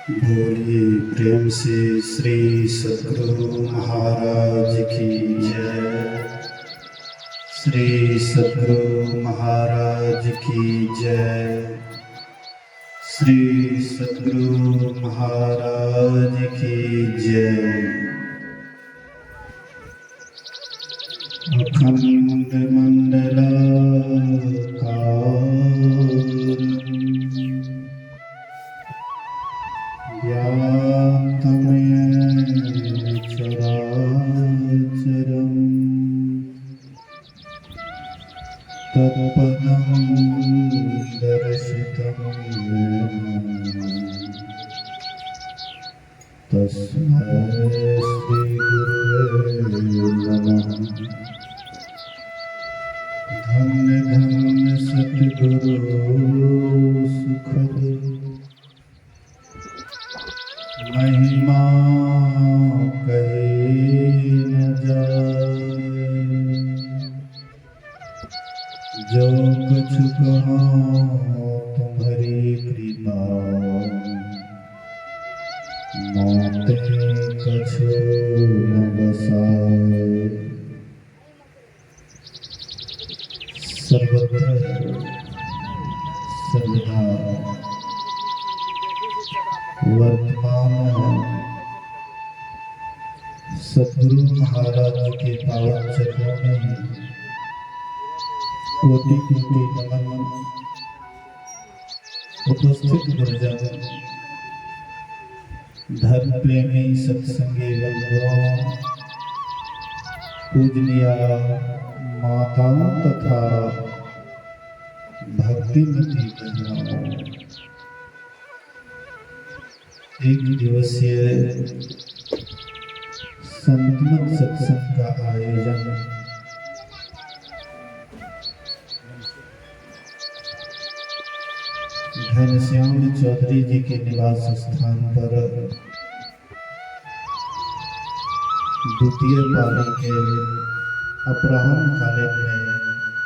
बोलिए प्रेम से श्री सद्गुरु महाराज की जय। श्री सद्गुरु महाराज की जय। श्री सद्गुरु महाराज की जय। अखंड व्याप्तमयं चराचरं तत्पदं दर्शितं येन तस्मै श्रीगुरवे नमः। धन्य धन्य सद्गुरु सुखद महिमा कही न जाए। जो कुछ कहो तुम्हारी कृपा मोते कछु न बसाए। सर्वत्र सर्वदा वर्तमान सद्गुरु महाराज के पावन चरणों में कोटि कोटि नमन। उपस्थित गुरुजन, धर्म प्रेमी सत्संगी बंधुओं, पूजनीय माताओं तथा भक्तिमती बहनों, एक दिवसीय संतमत सत्संग का आयोजन घनश्याम चौधरी जी के निवास स्थान पर द्वितीय पाली के अपराह्न कालीन में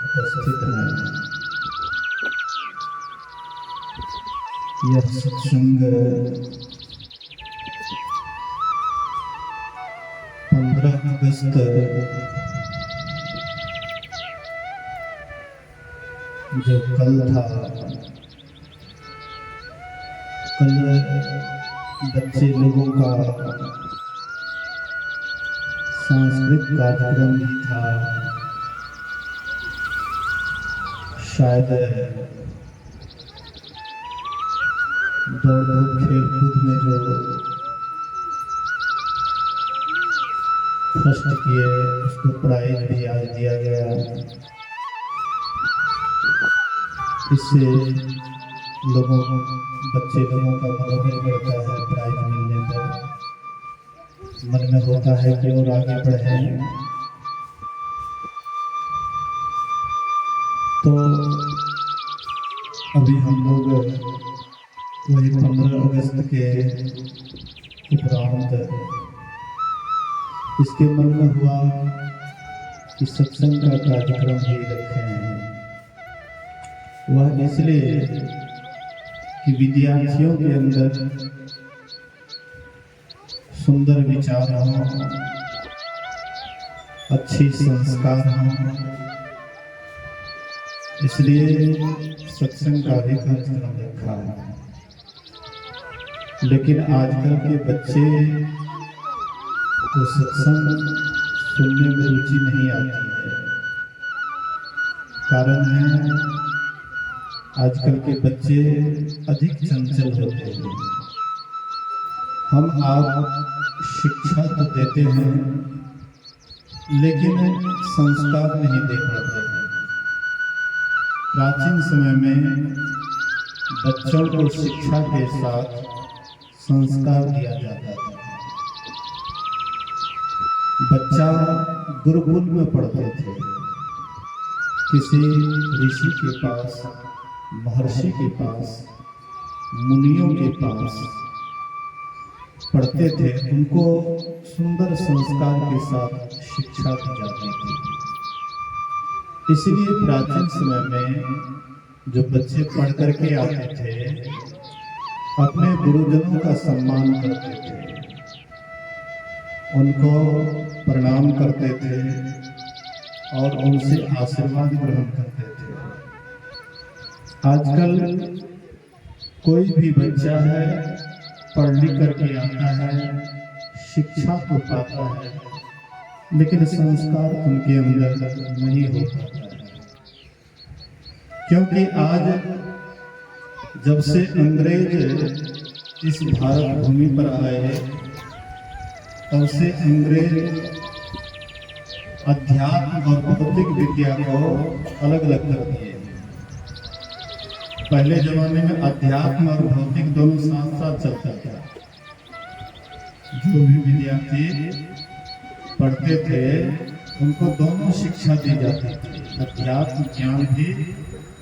उपस्थित है। यह सत्संग 15 अगस्त जो कल था, कल बच्चे लोगों का सांस्कृतिक कार्यक्रम भी था। शायद दौड़ धूप खेल कूद में जो फर्स्ट किए उसको प्राइज भी आज दिया गया। इससे बच्चे लोगों का मनोबल बढ़ता है। प्राइज मिलने पर मन में होता है कि और आगे बढ़ें। तो अभी हम लोग वही 15 अगस्त के उपरांत इसके मन में हुआ कि सत्संग का कार्यक्रम भी रखें। वह इसलिए कि विद्यार्थियों के अंदर सुंदर विचार हों, अच्छी संस्कार हों, इसलिए सत्संग का भी कार्यक्रम रखा है। लेकिन आजकल के बच्चे को सत्संग सुनने में रुचि नहीं आती है। कारण है आजकल के बच्चे अधिक चंचल होते हैं। हम आप शिक्षा तो देते हैं लेकिन संस्कार नहीं दे पाते हैं। प्राचीन समय में बच्चों को शिक्षा के साथ संस्कार दिया जाता था। बच्चा गुरुकुल में पढ़ते थे, किसी ऋषि के पास, महर्षि के पास, मुनियों के पास पढ़ते थे। उनको सुंदर संस्कार के साथ शिक्षा दी जाती थी। इसलिए प्राचीन समय में जो बच्चे पढ़ करके आते थे अपने गुरुजनों का सम्मान करते थे, उनको प्रणाम करते थे और उनसे आशीर्वाद ग्रहण करते थे। आजकल कोई भी बच्चा है, पढ़ लिख करके आता है, शिक्षा तो पाता है, लेकिन संस्कार उनके अंदर नहीं हो पाता है। क्योंकि आज जब से अंग्रेज इस भारत भूमि पर आए, तब से अंग्रेज अध्यात्म और भौतिक विद्या को अलग अलग कर दिए। पहले जमाने में अध्यात्म और भौतिक दोनों साथ साथ चलता था। जो भी विद्यार्थी पढ़ते थे उनको दोनों शिक्षा दी जाती थी, अध्यात्म ज्ञान भी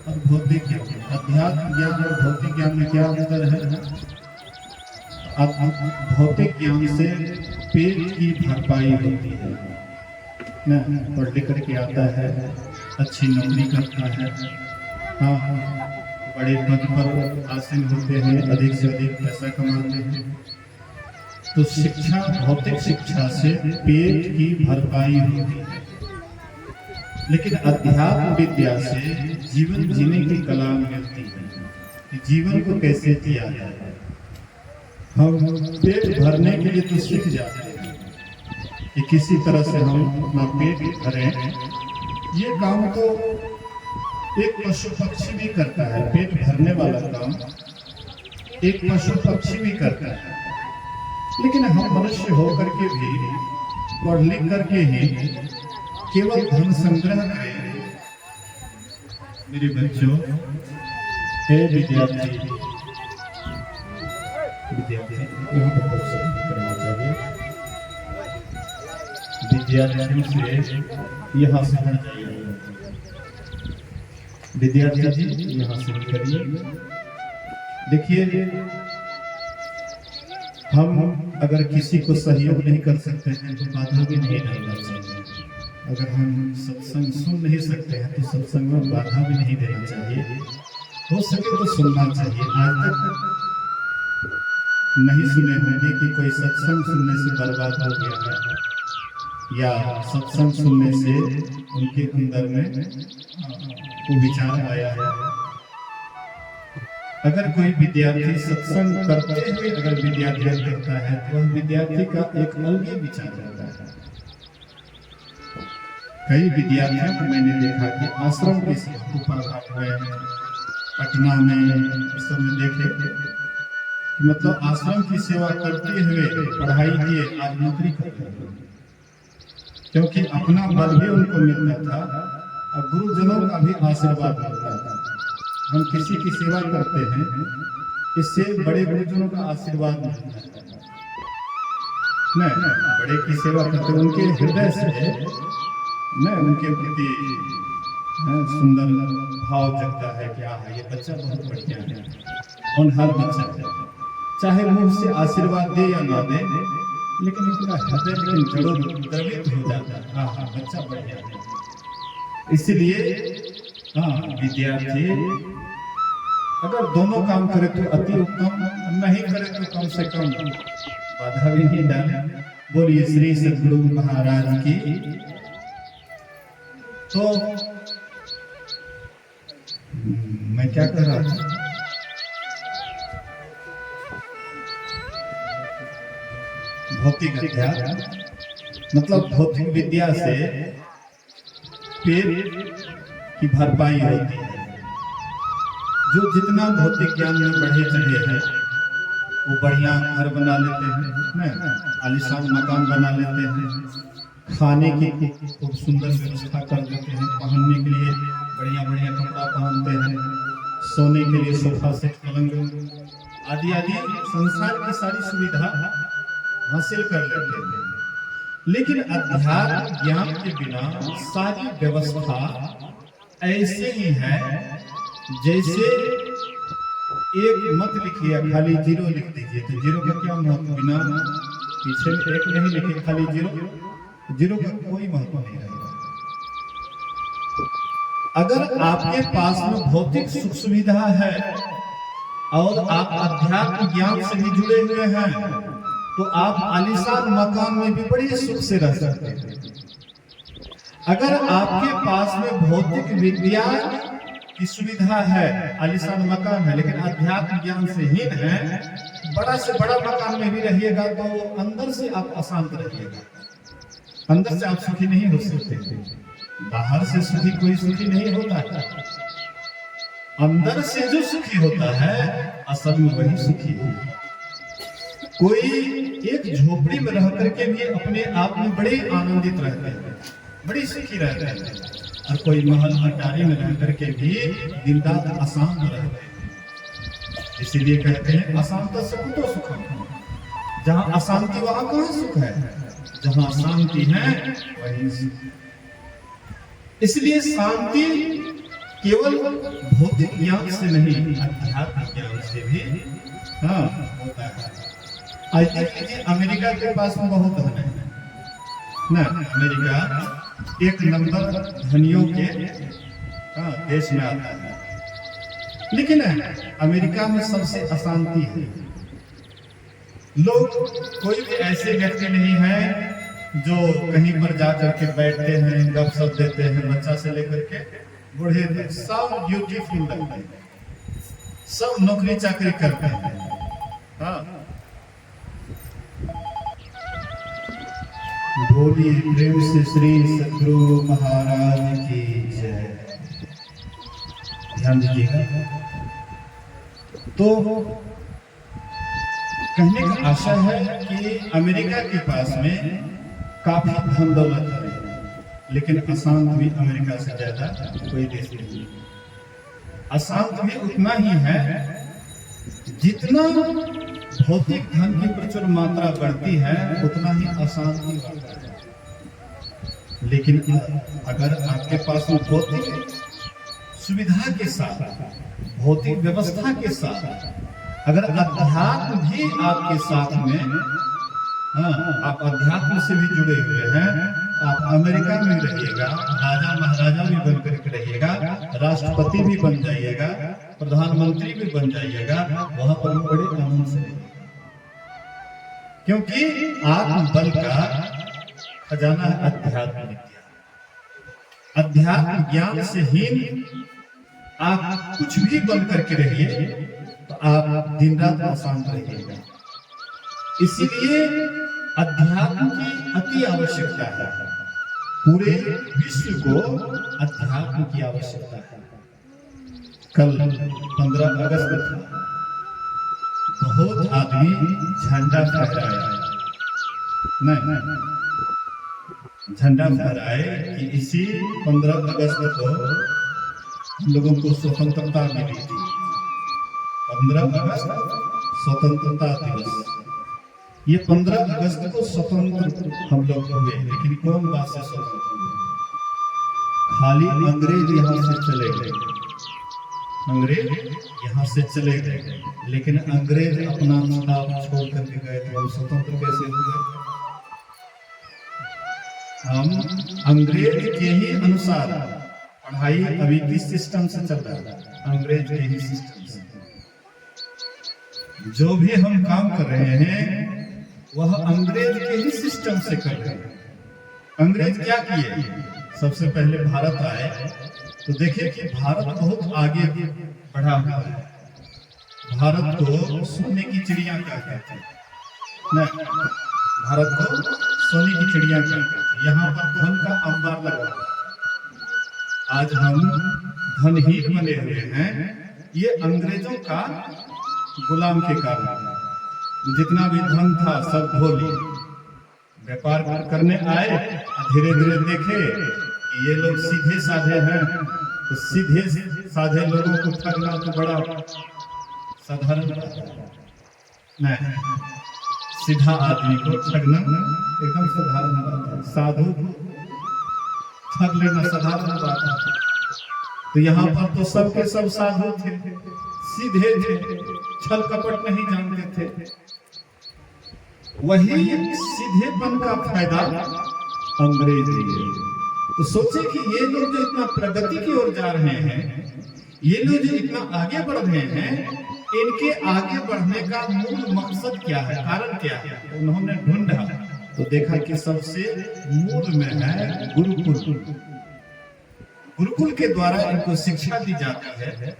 और भौतिक ज्ञान। अध्यात्म ज्ञान और भौतिक ज्ञान में क्या अंतर है? भौतिक ज्ञान से पेट की भरपाई होती है ना, पढ़ लिख करके आता है, अच्छी नौकरी करता है, हाँ, बड़े पद पर आसीन होते हैं, अधिक से अधिक पैसा कमाते हैं। तो शिक्षा, भौतिक शिक्षा से पेट की भरपाई होती है, लेकिन अध्यात्म विद्या से जीवन जीने की कला मिलती है कि जीवन को कैसे जिया जाए। हम पेट भरने के लिए तो सीख जाते हैं कि किसी तरह से हम अपना पेट भरें। ये काम तो एक पशु पक्षी भी करता है, पेट भरने वाला काम एक पशु पक्षी भी करता है, लेकिन हम मनुष्य होकर के भी पढ़ लिख करके ही केवल धन संग्रह करें। मेरे बच्चों, हे विद्यार्थी, यहाँ पर प्रोत्साहित करना चाहिए। विद्यार्थियों से यहाँ से हट जाइए। विद्यार्थी जी यहाँ से करिए। देखिए, हम अगर किसी को सहयोग नहीं कर सकते हैं तो बाधा भी नहीं डालना चाहिए। अगर हम सत्संग सुन नहीं सकते हैं तो सत्संग में बाधा भी नहीं देना चाहिए। हो सके तो सुनना चाहिए। आज तक नहीं सुने होंगे कि कोई सत्संग सुनने से बर्बाद हो गया है, या सत्संग सुनने से उनके अंदर में वो विचार आया है। अगर कोई विद्यार्थी सत्संग करते हुए अगर विद्यार्थी करता है तो वह विद्यार्थी का एक अलग ही विचार रहता है। कई विद्यार्थियों को मैंने देखा कि आश्रम के ऊपर हुए हैं, पटना में सब में देखे कि मतलब आश्रम की सेवा करते हुए पढ़ाई किए, आज नौकरी करते हैं, क्योंकि अपना बल भी उनको मिलता था और गुरुजनों का भी आशीर्वाद मिलता था। हम किसी की सेवा करते हैं, इससे बड़े गुरुजनों का आशीर्वाद मिलता है। नहीं, बड़े की सेवा करते उनके हृदय से न उनके प्रति सुंदर भाव जगता है कि हाँ, ये बच्चा बहुत बढ़िया है। और हर बच्चा चाहे मुंह से आशीर्वाद दे या ना दे, लेकिन उनका हृदय लेकिन जरूर द्रवित हो जाता है, हाँ हाँ बच्चा बढ़िया है। इसलिए हाँ, विद्यार्थी अगर दोनों काम करे तो अति उत्तम, नहीं करे तो कम से कम बाधा भी नहीं डाले। बोलिए श्री सद्गुरु महाराज की। तो मैं क्या कर रहा था? भौतिक अध्यात्म मतलब भौतिक विद्या से पेट की भरपाई होती है। जो जितना भौतिक ज्ञान में बढ़े चढ़े हैं वो बढ़िया घर बना लेते हैं, आलीशान मकान बना लेते हैं, खाने की खूब सुंदर व्यवस्था कर देते हैं, पहनने के लिए बढ़िया बढ़िया कपड़ा पहनते हैं, सोने के लिए सोफा सेट, पलंग आदि आदि संसार की सारी सुविधा हासिल कर लेते हैं। लेकिन अध्यात्म ज्ञान के बिना सारी व्यवस्था ऐसे ही है जैसे एक मत लिखिए, खाली जीरो लिख दीजिए। तो जीरो का क्या महत्व? बिना पीछे में एक नहीं लिखे, खाली जीरो, जीरो का कोई महत्व नहीं रहेगा। अगर आपके पास में भौतिक सुख सुविधा है और आप अध्यात्म ज्ञान से भी जुड़े हुए हैं, तो आप आलीशान मकान में भी बड़ी सुख से रह सकते हैं। अगर आपके पास में भौतिक विद्या की सुविधा है, आलीशान मकान है, लेकिन अध्यात्म ज्ञान से हीन है, बड़ा से बड़ा मकान में भी रहिएगा तो अंदर से आप अशांत रहिएगा, अंदर से आप सुखी नहीं हो सकते। बाहर से सुखी कोई सुखी नहीं होता है, अंदर से जो सुखी होता है असल में वही सुखी है। कोई एक झोपड़ी में रह करके भी अपने आप में बड़े आनंदित रहते हैं, बड़ी सुखी रहते हैं, और कोई महल अटारी में रह करके भी दिन रात अशांत रहते हैं। इसीलिए कहते हैं अशांत सुख तो सुखम, जहाँ अशांति वहां कहाँ सुख है, जहाँ शांति है वही सुख। इसलिए शांति केवल भौतिक ज्ञान से नहीं, अध्यात्म ज्ञान से भी होता है। आज देख लीजिए अमेरिका के पास में बहुत धन है ना, अमेरिका एक नंबर धनियों के देश में आता है, लेकिन अमेरिका में सबसे अशांति है। लोग कोई भी ऐसे व्यक्ति नहीं है जो कहीं पर जा करके बैठते हैं, गपशप देते हैं, बच्चा से लेकर के बूढ़े तक, सब ड्यूटीफुल लगते हैं, सब नौकरी चाकरी करते हैं। बोलिए प्रेम से श्री सद्गुरु महाराज की जय। ध्यान दीजिएगा। तो कहने का आशा है कि अमेरिका के पास में काफी धन दौलत है, लेकिन अशांत भी अमेरिका से ज्यादा कोई देश नहीं। अशांत भी उतना ही है जितना भौतिक धन की प्रचुर मात्रा बढ़ती है, उतना ही अशांति बढ़ता है। लेकिन अगर आपके पास में भौतिक सुविधा के साथ, भौतिक व्यवस्था के साथ, अगर अध्यात्म भी आपके साथ में, आप अध्यात्म से भी जुड़े हुए हैं, आप अमेरिका में रहिएगा, राजा महाराजा भी बन करके रहिएगा, राष्ट्रपति भी बन जाइएगा, प्रधानमंत्री भी बन जाइएगा, वहां पर बड़े आनंद से रहिएगा, क्योंकि आत्मबल का खजाना है अध्यात्म विद्या। अध्यात्म ज्ञान से ही आप कुछ भी बन करके रहिए तो आप दिन रात अशांत रहिएगा। इसीलिए अध्यात्म की अति आवश्यकता है, पूरे विश्व को अध्यात्म की आवश्यकता है। कल 15 अगस्त था, बहुत आदमी झंडा फहराया, नहीं झंडा फहराए कि इसी 15 अगस्त को हम लोगों को स्वतंत्रता मिली थी। 15 अगस्त स्वतंत्रता दिवस, ये 15 अगस्त को स्वतंत्र हम लोग हुए, लेकिन कौन बात से स्वतंत्र हुए? खाली अंग्रेज यहाँ से चले गए, अंग्रेज यहाँ से चले गए, लेकिन अंग्रेज अपना छाप छोड़ करके गए थे, हम स्वतंत्र कैसे हुए? हम अंग्रेज के ही अनुसार पढ़ाई अभी किस सिस्टम से चल रहा है? अंग्रेज के ही सिस्टम से। जो भी हम काम कर रहे हैं वह अंग्रेज के ही सिस्टम से कर रहे हैं। अंग्रेज क्या किए? सबसे पहले भारत आए तो देखे कि भारत बहुत आगे बढ़ा हुआ है। भारत को सोने की चिड़िया कहते थे, नहीं, भारत को सोने की चिड़िया कहते थे। यहाँ पर धन का अंबार लगा, आज हम धनहीन बने हुए हैं, ये अंग्रेजों का गुलाम के कारण। जितना भी धन था सब खो लिए, व्यापार करने आए, धीरे धीरे देखे कि ये लोग सीधे साधे हैं, तो सीधे साधे लोगों को ठगना तो बड़ा साधारण नहीं, सीधा आदमी को ठगना एकदम साधारण बात है, साधु ठग लेना साधारण बात है। तो यहाँ पर तो सबके सब साधु थे, सीधे थे, छल कपट नहीं जानते थे। वही सीधेपन का फायदा अंग्रेज लिए। तो सोचे कि ये लोग जो इतना प्रगति की ओर जा रहे हैं, ये लोग जो इतना आगे बढ़ रहे हैं, इनके आगे बढ़ने का मूल मकसद क्या है, कारण क्या है? तो उन्होंने ढूंढा तो देखा कि सबसे मूल में है गुरुकुल। गुरुकुल के द्वारा इनको शिक्षा दी जाती है,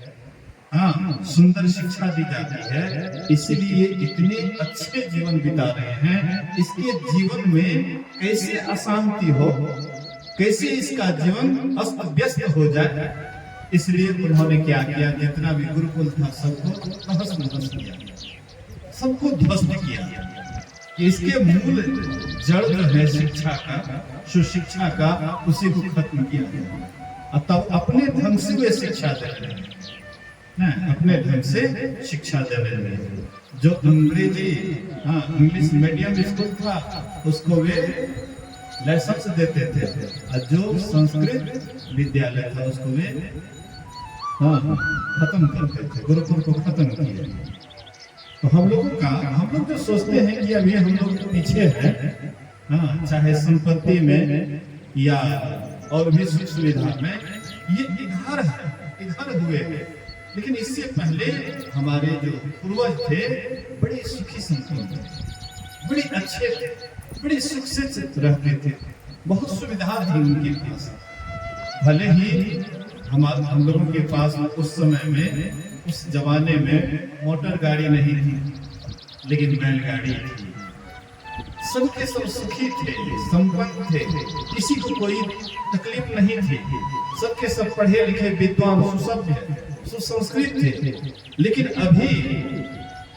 हाँ, सुंदर शिक्षा दी जाती है, इसीलिए इतने अच्छे जीवन बिता रहे हैं। इसके जीवन में कैसे अशांति हो, कैसे इसका जीवन अस्त व्यस्त हो जाए, इसलिए उन्होंने क्या किया, जितना भी गुरुकुल था सबको तहस नहस किया, सबको ध्वस्त किया कि इसके मूल जड़ जो है शिक्षा का, सुशिक्षा का, उसी को खत्म किया। तब अपने ढंग से वे शिक्षा दे रहे हैं, अपने ढंग से शिक्षा दे रहे हैं। जो अंग्रेजी, हाँ, इंग्लिश मीडियम स्कूल था उसको वे लाइसेंस देते थे, और जो संस्कृत विद्यालय था उसको वे खत्म करते थे, गुरुकुल को खत्म किया। तो हम लोग जो सोचते हैं कि अभी हम लोग पीछे हैं, हाँ, चाहे संपत्ति में या और भी सुख सुविधा में, ये इधर हुए हैं। लेकिन इससे पहले हमारे जो पूर्वज थे बड़े सुखी संपन्न थे, बड़े अच्छे थे, बड़े सुख से रहते थे, बहुत सुविधा थी उनके पास। भले ही हम लोगों के पास उस समय में, उस जमाने में मोटर गाड़ी नहीं थी, लेकिन बैलगाड़ी थी। सबके सब सुखी थे, संपन्न थे, किसी को कोई तकलीफ नहीं थी, सबके सब पढ़े लिखे, विद्वान, सुसभ्य, सुसंस्कृत थे। लेकिन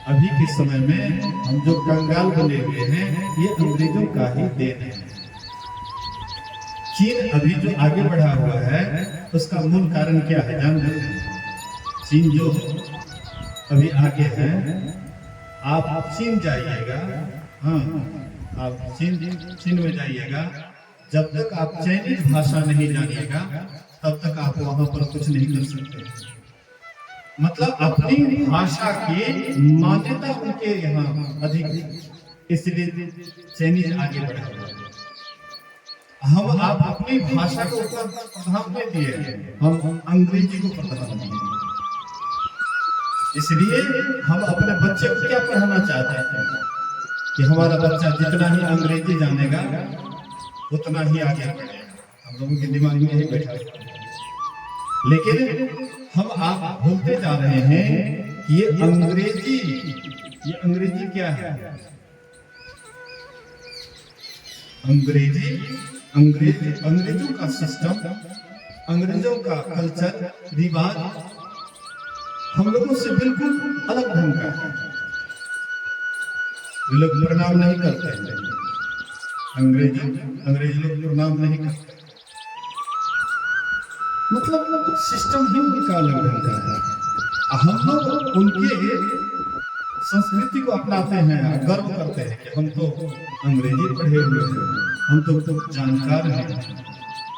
अभी के समय में हम जो कंगाल बने हुए हैं, ये अंग्रेजों का ही देन है। चीन अभी जो आगे बढ़ा हुआ है, उसका मूल कारण क्या है जानते हैं? चीन जो अभी आगे है, आप चीन जाइएगा, हाँ, आप चीन में जाइएगा, जब तक आप चाइनीज भाषा नहीं जानिएगा तब तक आप वहां पर कुछ नहीं कर सकते। मतलब अपनी भाषा की मान्यता उनके यहाँ अधिक, इसलिए चाइनीज आगे बढ़ा। हम आप अपनी भाषा को ऊपर प्रधान नहीं दिए, हम अंग्रेजी को प्रधान दिए। इसलिए हम अपने बच्चे को क्या पढ़ाना चाहते हैं कि हमारा बच्चा जितना ही अंग्रेजी जानेगा उतना ही आगे बढ़ेगा। हम लोगों के दिमाग में यही बैठा है। लेकिन हम आप भूलते जा रहे हैं कि ये अंग्रेजी क्या है? अंग्रेजों का सिस्टम, अंग्रेजों का कल्चर, रिवाज हम लोगों से बिल्कुल अलग ढंग का है। वे लोग प्रणाम नहीं करते हैं, अंग्रेजी लोग प्रणाम नहीं करते, मतलब सिस्टम ही उनका अलग ढंग का है। हम लोग उनके संस्कृति को अपनाते हैं, गर्व करते हैं कि हम तो अंग्रेजी पढ़े हुए हैं, हम तो जानकार हैं,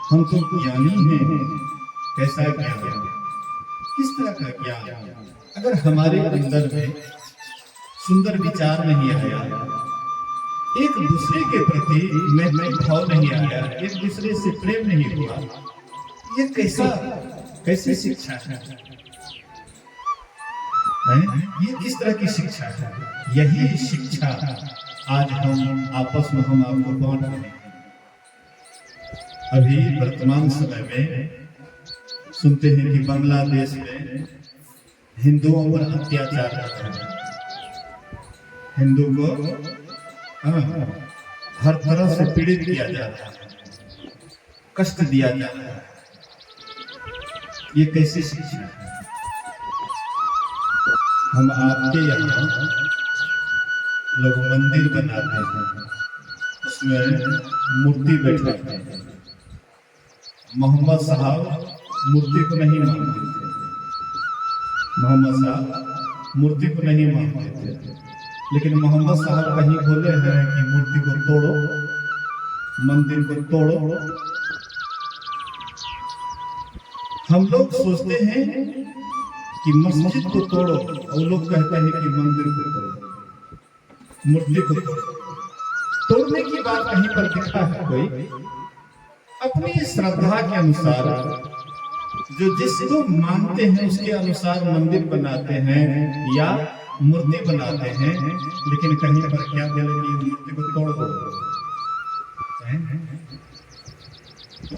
हम तो ज्ञानी हैं। कैसा ज्ञान, किस तरह का ज्ञान? अगर हमारे अंदर में सुंदर विचार नहीं आया, एक दूसरे के प्रति मैत्री भाव नहीं आया, एक दूसरे से प्रेम नहीं हुआ, ये कैसी शिक्षा है? ये किस तरह की शिक्षा है? यही शिक्षा आज हम आपस में हम आपको बांट रहे हैं। अभी वर्तमान समय में सुनते हैं कि बांग्लादेश में हिंदुओं पर अत्याचार होता है, हिंदू को हर तरह से पीड़ित किया जाता है, कष्ट दिया जाता है। ये कैसी शिक्षा है? हम आपके यहाँ लोग मंदिर बनाते हैं, उसमें मूर्ति बैठाते हैं। मोहम्मद साहब मूर्ति को नहीं मानते थे, मोहम्मद साहब मूर्ति को नहीं मानते थे, लेकिन मोहम्मद साहब कहीं बोले हैं कि मूर्ति को तोड़ो, मंदिर को तोड़ो। हम लोग सोचते हैं कि मस्जिद को तोड़ो, वो लोग कहते हैं कि मंदिर को तोड़ो, मूर्ति को तोड़ो। तोड़ने की बात कहीं पर दिखा है कोई? अपनी श्रद्धा के अनुसार जो जिसको मानते हैं उसके अनुसार मंदिर बनाते हैं या मूर्ति बनाते हैं, लेकिन कहीं पर क्या बोले कि मूर्ति को तोड़ दो।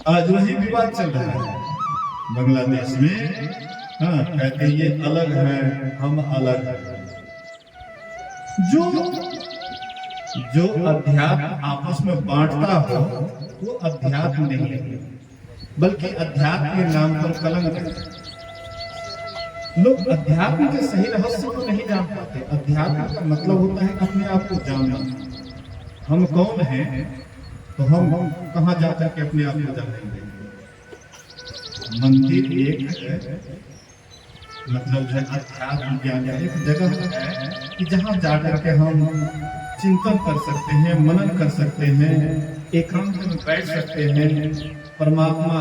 आज वही विवाद चल रहा है बांग्लादेश में। हाँ, कहते ये अलग है, हम अलग है। जो अध्यात्म आपस में बांटता हो वो अध्यात्म नहीं है, बल्कि अध्यात्म के नाम पर कलंक है। लोग अध्यात्म के सही रहस्य को नहीं जान पाते। अध्यात्म का मतलब होता है अपने आप को जानना। हम कौन हैं, तो हम कहाँ जाकर के अपने आप को जानेंगे। मंदिर एक है, मतलब जो अध्यात्म ज्ञान एक जगह है कि जहाँ जाकर के हम चिंतन कर सकते हैं, मनन कर सकते हैं, एकांत में बैठ सकते हैं, परमात्मा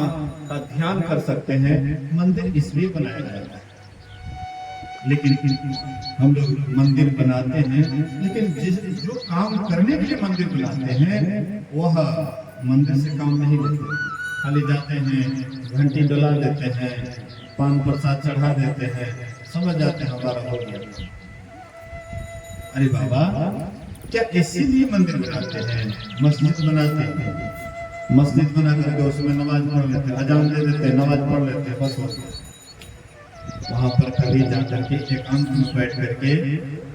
का ध्यान कर सकते हैं। मंदिर इसलिए बनाया जाता है। लेकिन हम लोग मंदिर बनाते हैं, लेकिन जो काम करने के लिए मंदिर बनाते हैं वह मंदिर से काम नहीं करते। खाली जाते हैं, घंटी डला देते हैं, पान प्रसाद चढ़ा देते हैं, समझ जाते हैं हमारा हो गया। अरे बाबा, क्या इसीलिए मंदिर बनाते हैं, मस्जिद बनाते हैं। मस्जिद बना करके उसमें नमाज पढ़ लेते, अजान दे देते, नमाज पढ़ लेते, बस वहां पर कभी जाकर के एकांत में बैठ करके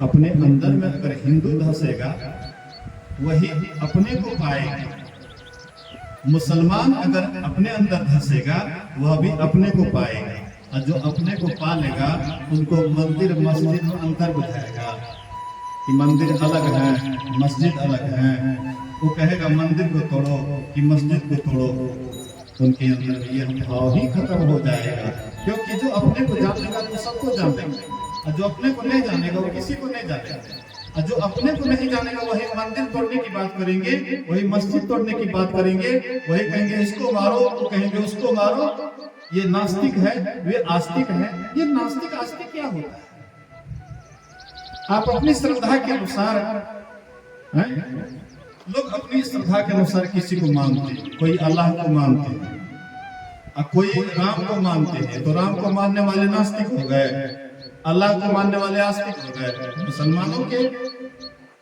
अपने अंदर में अगर हिंदू धसेगा वही अपने को पाएगा, मुसलमान अगर अपने अंदर धसेगा वह भी अपने को पाएगा, और जो अपने को पा लेगा उनको मंदिर मस्जिद में अंतर बुझाएगा कि मंदिर अलग है, मस्जिद अलग है। वो कहेगा मंदिर को तोड़ो कि मस्जिद को तोड़ो, उनके अंदर ये भाव ही खत्म हो जाएगा। क्योंकि जो अपने को जानेगा तो सबको जान लेंगे, और जो अपने को नहीं जानेगा वो किसी को नहीं जानेगा। और जो अपने को नहीं जानेगा वही मंदिर तोड़ने की बात करेंगे, वही मस्जिद तोड़ने की बात करेंगे, वही कहेंगे इसको मारो, वो कहेंगे उसको मारो। ये नास्तिक है, वे आस्तिक है। ये नास्तिक आस्तिक क्या होता है? आप अपनी श्रद्धा के अनुसार, लोग अपनी श्रद्धा के अनुसार किसी को मानते हैं। कोई अल्लाह को मानते हैं और कोई राम को मानते हैं, तो राम को मानने वाले नास्तिक हो गए, अल्लाह को मानने वाले आस्तिक हो गए। मुसलमानों के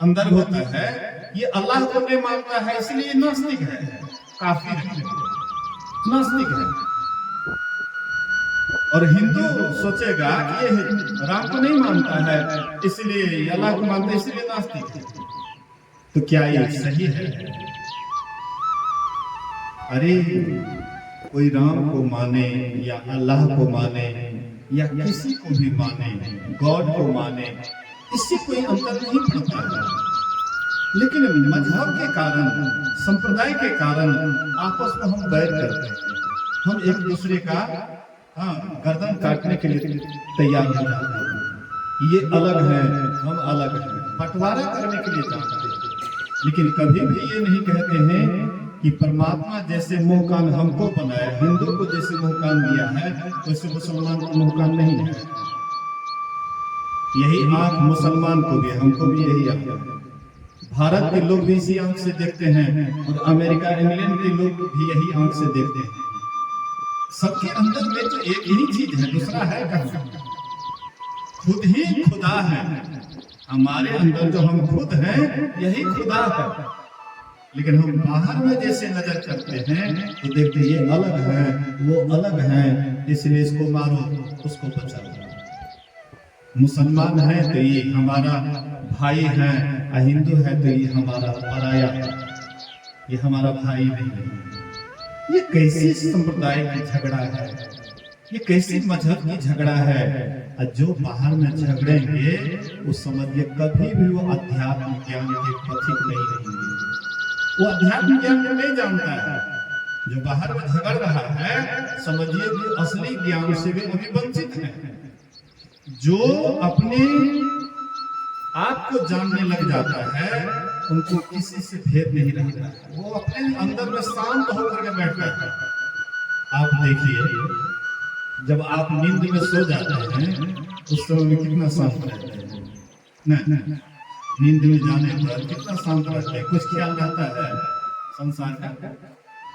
अंदर होता है ये अल्लाह को नहीं मानता है इसलिए नास्तिक है, काफिर है, नास्तिक है। और हिंदू सोचेगा कि ये राम को नहीं मानता है इसलिए, अल्लाह को मानता है इसलिए नास्तिक है। तो क्या ये सही है? अरे कोई राम को माने या अल्लाह को माने या किसी को भी माने, गॉड को माने, इससे कोई अंतर नहीं पड़ता है। लेकिन मजहब के कारण, संप्रदाय के कारण आपस में हम बैर करते हैं। हम एक दूसरे का गर्दन काटने के लिए तैयार हो जाते हैं। ये अलग है, हम अलग हैं, बंटवारा करने के लिए चाहते हैं। लेकिन कभी भी ये नहीं कहते हैं कि परमात्मा जैसे मुंह कान हमको बनाया, हिंदू को जैसे मुंह कान दिया है वैसे मुसलमान को मुंह कान नहीं है। यही आंख मुसलमान को भी, हमको भी यही आंख है। भारत के लोग भी इसी आंख से देखते हैं और अमेरिका इंग्लैंड के लोग भी यही आंख से देखते हैं। सबके अंदर में तो एक ही चीज है, दूसरा है कहाँ? खुद ही खुदा है। हमारे अंदर जो हम खुद हैं यही खुदा है। लेकिन हम बाहर में जैसे नजर करते हैं तो देखते ये अलग है, वो अलग है, इसलिए इसको मारो, उसको बचाओ। मुसलमान है तो ये हमारा भाई है, हिंदू है तो ये हमारा पराया है, ये हमारा भाई नहीं है। ये कैसी संप्रदाय की झगड़ा है, ये कैसी मजहब की झगड़ा है। और जो बाहर में झगड़ेंगे वो समझिए कभी भी वो अध्यात्म ज्ञान के पथिक नहीं रहेंगे, वो अध्यात्म ज्ञान को नहीं जानता है। जो बाहर में झगड़ रहा है समझिए कि असली ज्ञान से भी अभी वंचित है। जो अपने आप को जानने लग जाता है उनको किसी से भेद नहीं रहता है, वो अपने अंदर में शांत होकर के बैठता है। आप देखिए जब आप नींद में सो जाते हैं उस समय में कितना शांत रहते हैं ना? नींद में जाने पर कितना शांत रहते हैं। कुछ ख्याल रहता है संसार का,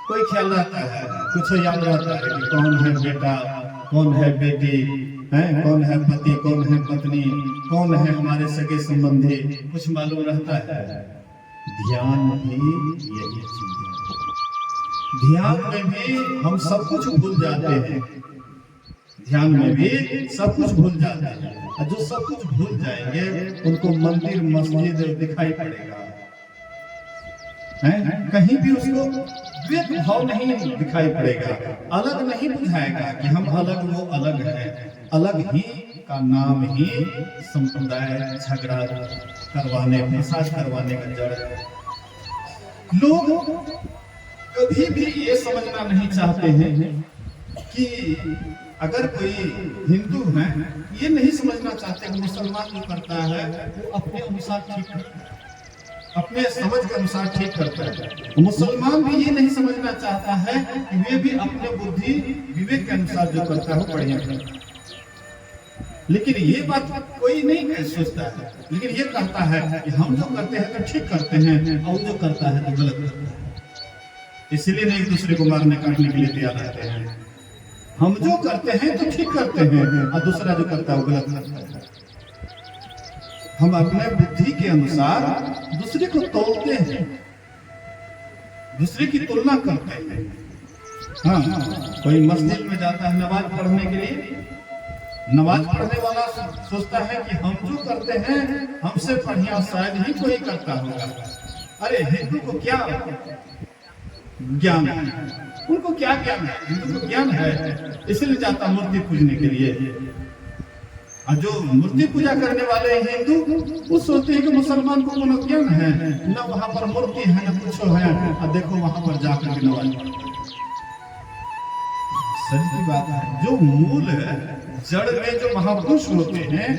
कोई ख्याल रहता है, कुछ याद रहता है कि कौन है बेटा, कौन है बेटी, है कौन है पति, कौन है पत्नी, कौन है हमारे सगे संबंधी, कुछ मालूम रहता है। ध्यान भी यही चीज है। ध्यान में भी हम सब कुछ भूल जाते हैं। ध्यान में भी सब कुछ भूल जाते हैं, और जो सब कुछ भूल जाएंगे उनको मंदिर मस्जिद दिखाई पड़ेगा, है कहीं भी उसको द्वैत भाव नहीं दिखाई पड़ेगा, अलग नहीं बुझाएगा कि हम अलग वो अलग है। अलग ही का नाम ही संप्रदाय, झगड़ा करवाने, फसाद करवाने का जड़ है। लोग कभी भी ये समझना नहीं चाहते हैं कि अगर कोई हिंदू है, ये नहीं समझना चाहते कि मुसलमान जो करता है वो अपने अनुसार ठीक करता है, अपने समझ के अनुसार ठीक करता है। मुसलमान भी ये नहीं समझना चाहता है कि वे भी अपने बुद्धि विवेक के अनुसार जो करता है वो बढ़िया करता है। लेकिन ये बात कोई नहीं सोचता है, लेकिन ये कहता है कि हम जो करते हैं तो ठीक करते हैं और जो करता है तो गलत करता है। इसलिए नहीं एक दूसरे को मारने काटने के लिए तैयार रहते हैं। हम जो करते हैं तो ठीक करते हैं और दूसरा जो करता है वो गलत करता है। हम अपने बुद्धि के अनुसार दूसरे को तोलते हैं, दूसरे की तुलना करते हैं। हाँ, कोई मस्जिद में जाता है नमाज पढ़ने के लिए, नमाज पढ़ने वाला सोचता है कि हम जो करते हैं हमसे बढ़िया शायद ही कोई करता होगा। अरे हिंदू को क्या ज्ञान है, उनको क्या ज्ञान है, हिंदू को ज्ञान है, इसलिए जाता मूर्ति पूजने के लिए। और जो मूर्ति पूजा करने वाले हिंदू वो सोचते हैं कि मुसलमान को कोनो ज्ञान है ना, वहां पर मूर्ति है ना कुछ है, और देखो वहां पर जाकर के नमाज पढ़ते। सच की बात है, जो मूल है, जड़ में जो महापुरुष होते हैं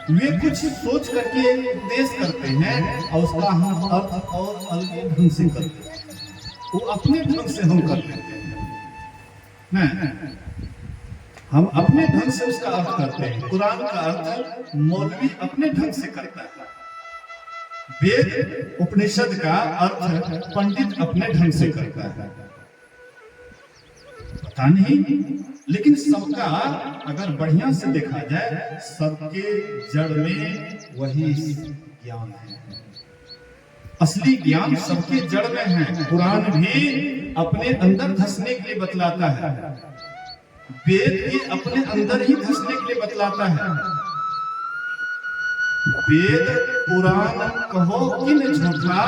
वे कुछ सोच करके उपदेश करते हैं और उसका हम अर्थ और अलग ढंग से करते हैं, वो अपने ढंग से हम कर लेते हैं। हम अपने ढंग से उसका अर्थ करते हैं। कुरान का अर्थ मौलवी अपने ढंग से करता है, वेद उपनिषद का अर्थ पंडित अपने ढंग से करता है। पता नहीं, लेकिन सबका अगर बढ़िया से देखा जाए, सबके जड़ में वही ज्ञान है। असली ज्ञान सबके जड़ में है। कुरान भी अपने अंदर धंसने के लिए बतलाता है, वेद भी अपने अंदर ही धंसने के लिए बतलाता है। वेद पुराण कहो किन झूठा,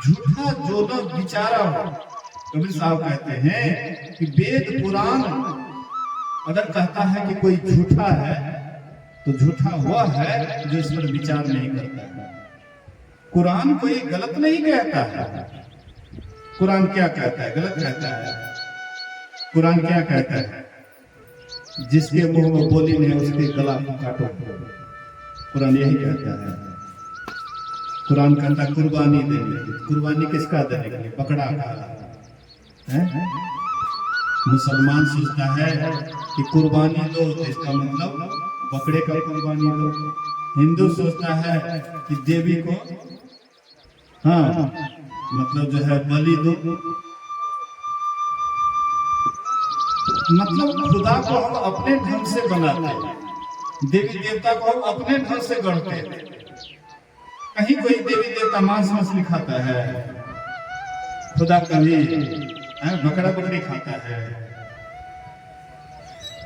झूठा जो न विचारा। कबीर साहब कहते हैं कि वेद पुराण अगर कहता है कि कोई झूठा है तो झूठा हुआ है जो इस पर विचार नहीं करता है। कुरान कोई गलत नहीं कहता है। कुरान क्या कहता है? गलत कहता है। कुरान क्या कहता है? जिसके मुंह में बोली नहीं उसके गला को काटो। कुरान यही कहता है। कुरान कहता है कुर्बानी देने। कुर्बानी किसका देने के लिए? बकरा का है। मुसलमान सोचता है कि कुर्बानी दो तो इसका मतलब बकरे का कुर्बानी दो। हिंदू सोचता है कि देवी को मतलब जो है बलि दो। मतलब खुदा को हम अपने ढंग से बनाते हैं, देवी देवता को हम अपने ढंग से गढ़ते हैं। कहीं कोई देवी देवता मांस मछली खाता है, खुदा कभी बकरा बकरी खाता है।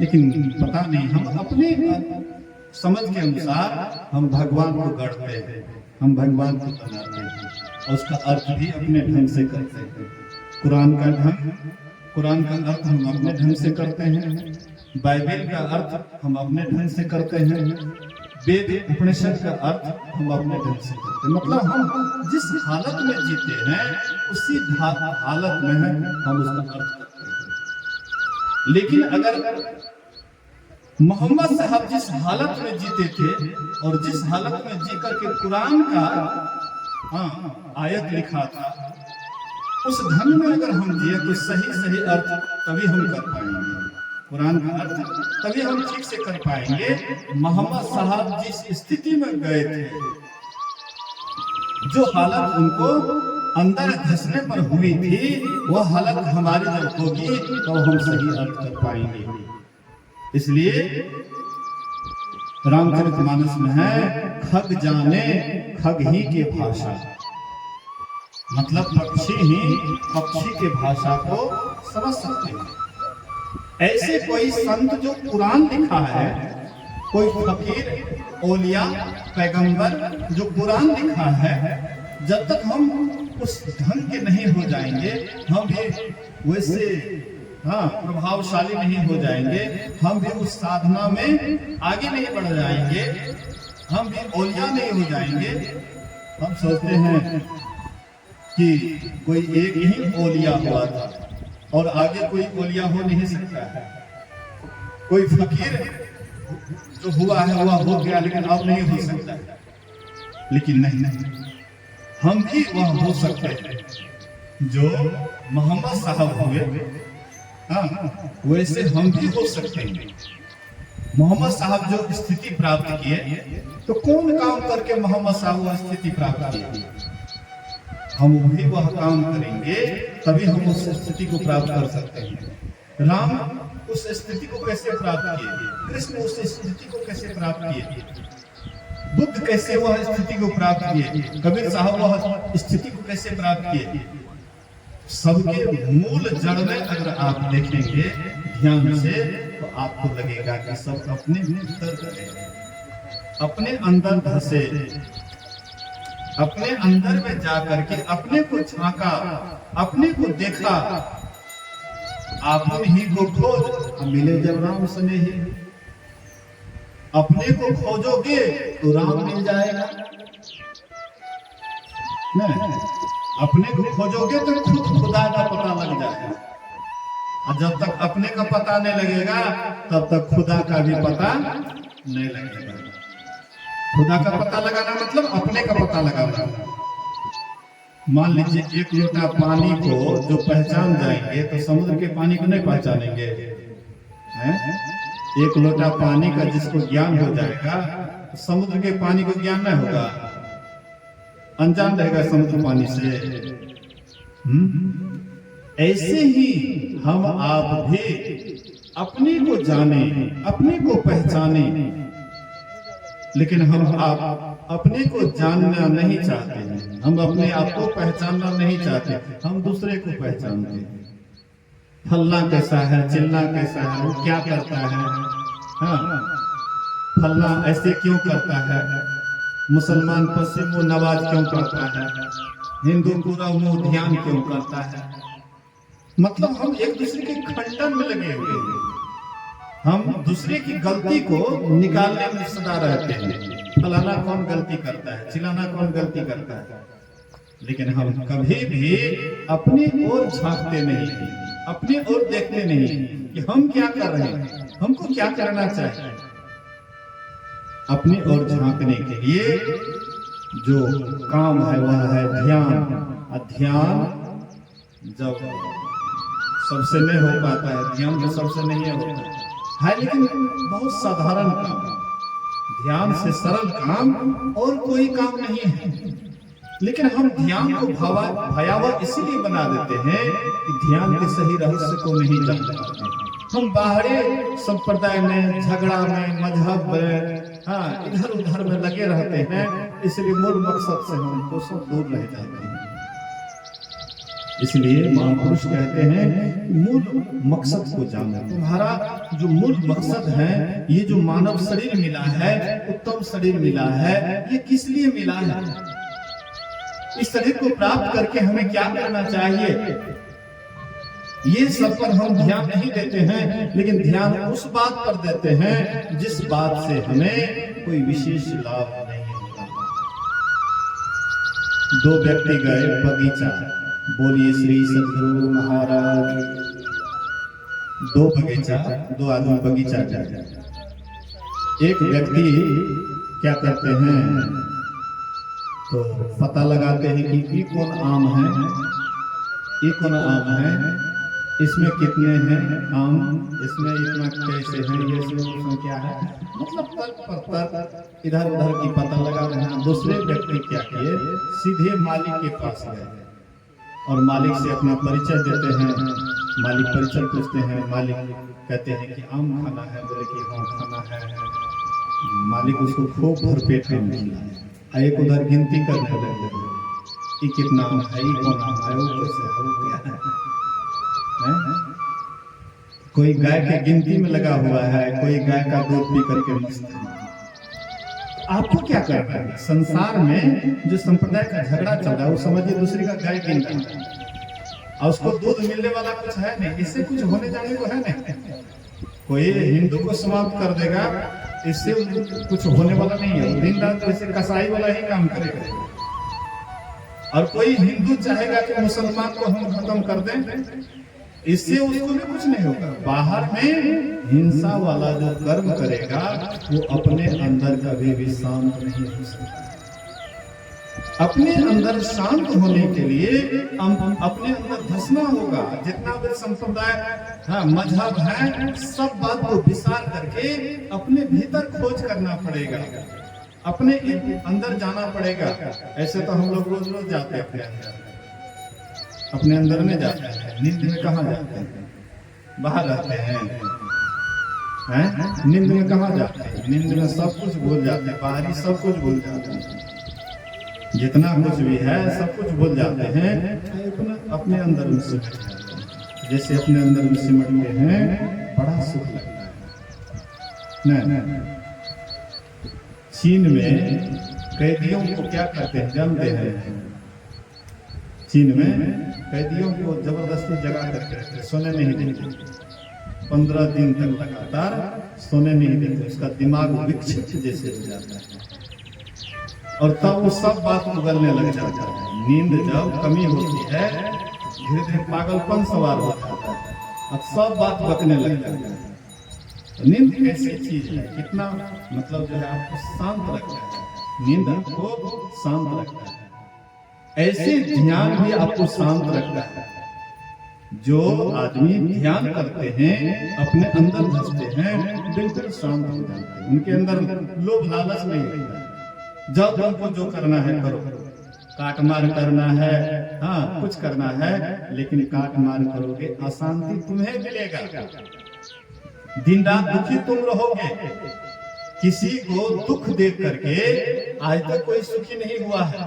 लेकिन पता नहीं, हम अपने समझ के अनुसार हम भगवान को गढ़ते हैं, हम भगवान को बनाते हैं और उसका अर्थ भी अपने ढंग से करते हैं। कुरान का अर्थ हम अपने ढंग से करते हैं, बाइबल का अर्थ हम अपने ढंग से करते हैं, वेद उपनिषद का अर्थ हम अपने ढंग से करते हैं। मतलब हम जिस हालत में जीते हैं उसी हालत में हम उसका अर्थ करते हैं। लेकिन अगर मोहम्मद साहब जिस हालत में जीते थे और जिस हालत में जी करके कुरान का आयत लिखा था, उस ढंग में अगर हम जिए तो सही अर्थ तभी हम कर पाएंगे। कुरान का अर्थ तभी हम ठीक से कर पाएंगे। मोहम्मद साहब जिस स्थिति में गए थे, जो हालत उनको अंदर धंसने पर हुई थी, वह हालत हमारी जब होगी तो हम सही अर्थ कर पाएंगे। इसलिए रामचरितमानस में है, खग जाने खग ही के भाषा, मतलब पक्षी ही पक्षी के भाषा को समझ सकते हैं। ऐसे कोई संत जो कुरान लिखा है, कोई फकीर औलिया पैगंबर जो कुरान लिखा है, जब तक हम उस ढंग के नहीं हो जाएंगे, हम भी वैसे प्रभावशाली नहीं हो जाएंगे, हम भी उस साधना में आगे नहीं बढ़ जाएंगे, हम भी औलिया नहीं हो जाएंगे। हम सोचते हैं कि कोई एक ही औलिया हुआ था और आगे कोई औलिया हो नहीं सकता है। कोई फकीर जो हुआ है वह हो गया, लेकिन अब नहीं हो सकता है। लेकिन नहीं, हम भी वह हो सकते हैं जो मोहम्मद साहब हुए, वैसे हम भी हो सकते हैं। मोहम्मद साहब जो स्थिति प्राप्त किए, तो कौन काम करके मोहम्मद साहब वह स्थिति प्राप्त किए? हम भी वह काम करेंगे तभी हम उस स्थिति को प्राप्त कर सकते हैं। राम उस स्थिति को कैसे प्राप्त किए? कृष्ण उस स्थिति को कैसे प्राप्त किए? बुद्ध कैसे वह स्थिति को प्राप्त किए? कबीर साहब वह स्थिति को कैसे प्राप्त किए? सबके मूल जड़ में अगर आप देखेंगे ध्यान से, तो आपको लगेगा कि सब अपने भीतर, अपने अंदर धसे, अपने अंदर में जाकर के अपने को झांका, अपने को देखा। आपने ही को खोज मिले जब राम सने ही, अपने को खोजोगे तो राम मिल जाएगा। नहीं, अपने को खोजोगे तो खुद खुदा का पता लग जाएगा, और जब तक अपने का पता नहीं लगेगा तब तक खुदा का भी पता नहीं लगेगा। खुदा का पता लगाना मतलब अपने का पता लगाना। मान लीजिए एक लोटा पानी को जो पहचान जाएंगे तो समुद्र के पानी को नहीं पहचानेंगे, हैं? एक लोटा पानी का जिसको ज्ञान हो जाएगा तो समुद्र के पानी को ज्ञान नहीं होगा, अनजान रहेगा समुद्र पानी से। ऐसे ही हम आप भी अपने को जाने, अपने को पहचाने, लेकिन हम आप अपने को जानना नहीं चाहते हैं, हम अपने आप को पहचानना नहीं चाहते, हम दूसरे को पहचानते हैं। फलना कैसा है, चिल्ला कैसा है, वो क्या करता है, हाँ, फलना ऐसे क्यों करता है, मुसलमान पश्चिम को नवाज क्यों करता है, हिंदू पूरा मुंह ध्यान क्यों करता है। मतलब हम एक दूसरे के खंडन में लगे हुए हैं, हम दूसरे की गलती को निकालने में सदा रहते हैं। फलाना कौन गलती करता है, चिल्लाना कौन गलती करता है, लेकिन हम कभी भी अपनी ओर झांकते नहीं, अपनी ओर देखते नहीं कि हम क्या कर रहे हैं, हमको क्या करना चाहिए। अपनी ओर झांकने के लिए जो काम है वह है ध्यान। ध्यान जब सबसे नहीं हो पाता है, ध्यान तो सबसे नहीं होता है, लेकिन बहुत साधारण काम, ध्यान से सरल काम और कोई काम नहीं है। लेकिन हम ध्यान को भयावह इसीलिए बना देते हैं कि ध्यान के सही रहस्य को नहीं जान पाते। हम बाहरी संप्रदाय में, झगड़ा में, मजहब में, इधर उधर में लगे रहते हैं, इसलिए मूल मकसद से हम कोसों दूर रह जाते हैं। इसलिए महापुरुष कहते हैं मूल मकसद को जानो। तुम्हारा जो मूल मकसद है, ये जो मानव शरीर मिला है, उत्तम शरीर मिला है, ये किस लिए मिला है? इस शरीर को प्राप्त करके हमें क्या करना चाहिए? ये सब पर हम ध्यान नहीं देते हैं, लेकिन ध्यान उस बात पर देते हैं जिस बात से हमें कोई विशेष लाभ नहीं होता। दो व्यक्ति गए बगीचा, बोलिए श्री सद्गुरु महाराज। दो आदमी बगीचा गए। एक व्यक्ति क्या करते हैं, तो पता लगाते हैं कि ये कौन आम है, ये कौन आम है, इसमें कितने हैं आम, इसमें इतना कैसे है, ये इसमें क्या है, मतलब तर्क पर तर्क इधर उधर की पता लगा रहे हैं। दूसरे व्यक्ति क्या किए, सीधे मालिक के पास गए और मालिक से अपना परिचय देते हैं मालिक परिचय पूछते हैं, मालिक कहते हैं कि आम खाना है, बोले कि हाँ खाना है। मालिक उसको खूब भरपेट आम खिलाए, एक उधर गिनती करने लगे, ये कितना आम है, ये कौन आम है, वो कैसे है, वो क्या है? कोई गाय के गिनती में लगा हुआ है, कोई गाय का दूध पी करके मस्त है। आपको क्या करना है? संसार में जो संप्रदाय का झगड़ा चल रहा है वो समझिए दूसरे का गाय गिन रहा है, और उसको दूध मिलने वाला कुछ है नहीं, इससे कुछ होने जाने को है नहीं। कोई हिंदू को समाप्त कर देगा, इससे कुछ होने वाला नहीं है। दिन रात वैसे कसाई वाला ही काम करेगा। और कोई हिंदू चाहेगा कि मुसलमान को हम खत्म कर दें, इससे उसको भी कुछ नहीं होगा। बाहर में हिंसा वाला जो कर्म करेगा वो अपने अंदर कभी भी शांत नहीं हो सकता। अपने अंदर शांत होने के लिए अपने अंदर धसना होगा। जितना भी संप्रदाय मजहब है, सब बात को विचार करके अपने भीतर खोज करना पड़ेगा, अपने अंदर जाना पड़ेगा। ऐसे तो हम लोग रोज रोज जाते हैं अपने अंदर में जाते हैं। नींद में कहाँ जाते हैं? बाहर रहते हैं, नींद में कहाँ जाते हैं? नींद में सब कुछ भूल जाते हैं, बाहरी सब कुछ भूल जाते हैं, जितना कुछ भी है सब कुछ भूल जाते हैं। अपने अंदर में सिमट जाते हैं। जैसे अपने अंदर में सिमटते हैं, बड़ा सुख लगता है। नहीं, चीन में कैदियों को क्या करते हैं जानते हैं? चीन में कैदियों को जबरदस्ती जगा करके रखते, सोने नहीं देते, 15 दिन तक लगातार सोने नहीं देते। उसका दिमाग विक्षिप्त जैसे हो जाता है, और तब वो सब बात उगलने लग जाता है। नींद जब कमी होती है, धीरे धीरे पागलपन सवार हो जाता है, अब सब बात बकने लग जाता है। नींद ऐसी चीज है, कितना मतलब जो है आपको शांत रखता है। नींद आपको शांत रखता है, ऐसे ध्यान भी आपको शांत रखता है। जो आदमी ध्यान करते हैं, अपने अंदर धसते हैं, बिल्कुल शांत हो जाते हैं। उनके अंदर लोभ लालच नहीं रहता। जब तुमको जो करना है करो, काट मार करना है, हाँ कुछ करना है, लेकिन काट मार करोगे अशांति तुम्हें मिलेगा। दिन रात दुखी तुम रहोगे। किसी को दुख देख करके आज तक कोई सुखी नहीं हुआ है।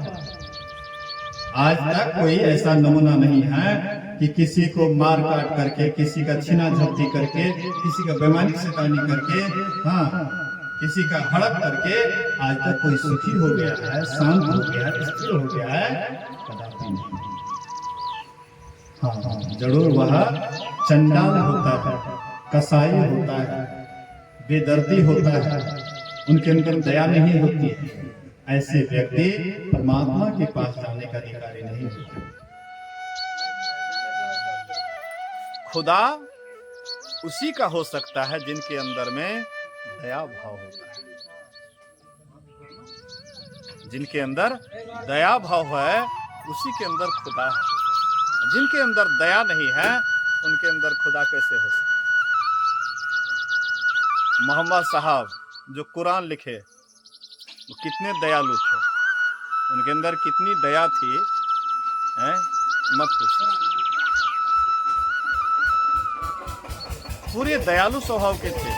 आज तक कोई ऐसा नमूना नहीं है कि किसी को मार काट करके, किसी का छीना झपटी करके, किसी का बेईमानी शैतानी करके, हाँ किसी का हड़प करके आज तक कोई सुखी हो गया है, शांत हो गया है, स्थिर हो गया है? कदापि नहीं। हाँ, जरूर वह चंडाल होता है, कसाई होता है, बेदर्दी होता है, उनके अंदर दया नहीं होती है। ऐसे व्यक्ति परमात्मा के पास जाने का अधिकारी नहीं होता। खुदा उसी का हो सकता है जिनके अंदर में दया भाव होता है। जिनके अंदर दया भाव है, उसी के अंदर खुदा है। जिनके अंदर दया नहीं है, उनके अंदर खुदा कैसे हो सकता है? मोहम्मद साहब जो कुरान लिखे, वो कितने दयालु थे, उनके अंदर कितनी दया थी, मत पूछो। पूरे दयालु स्वभाव के थे।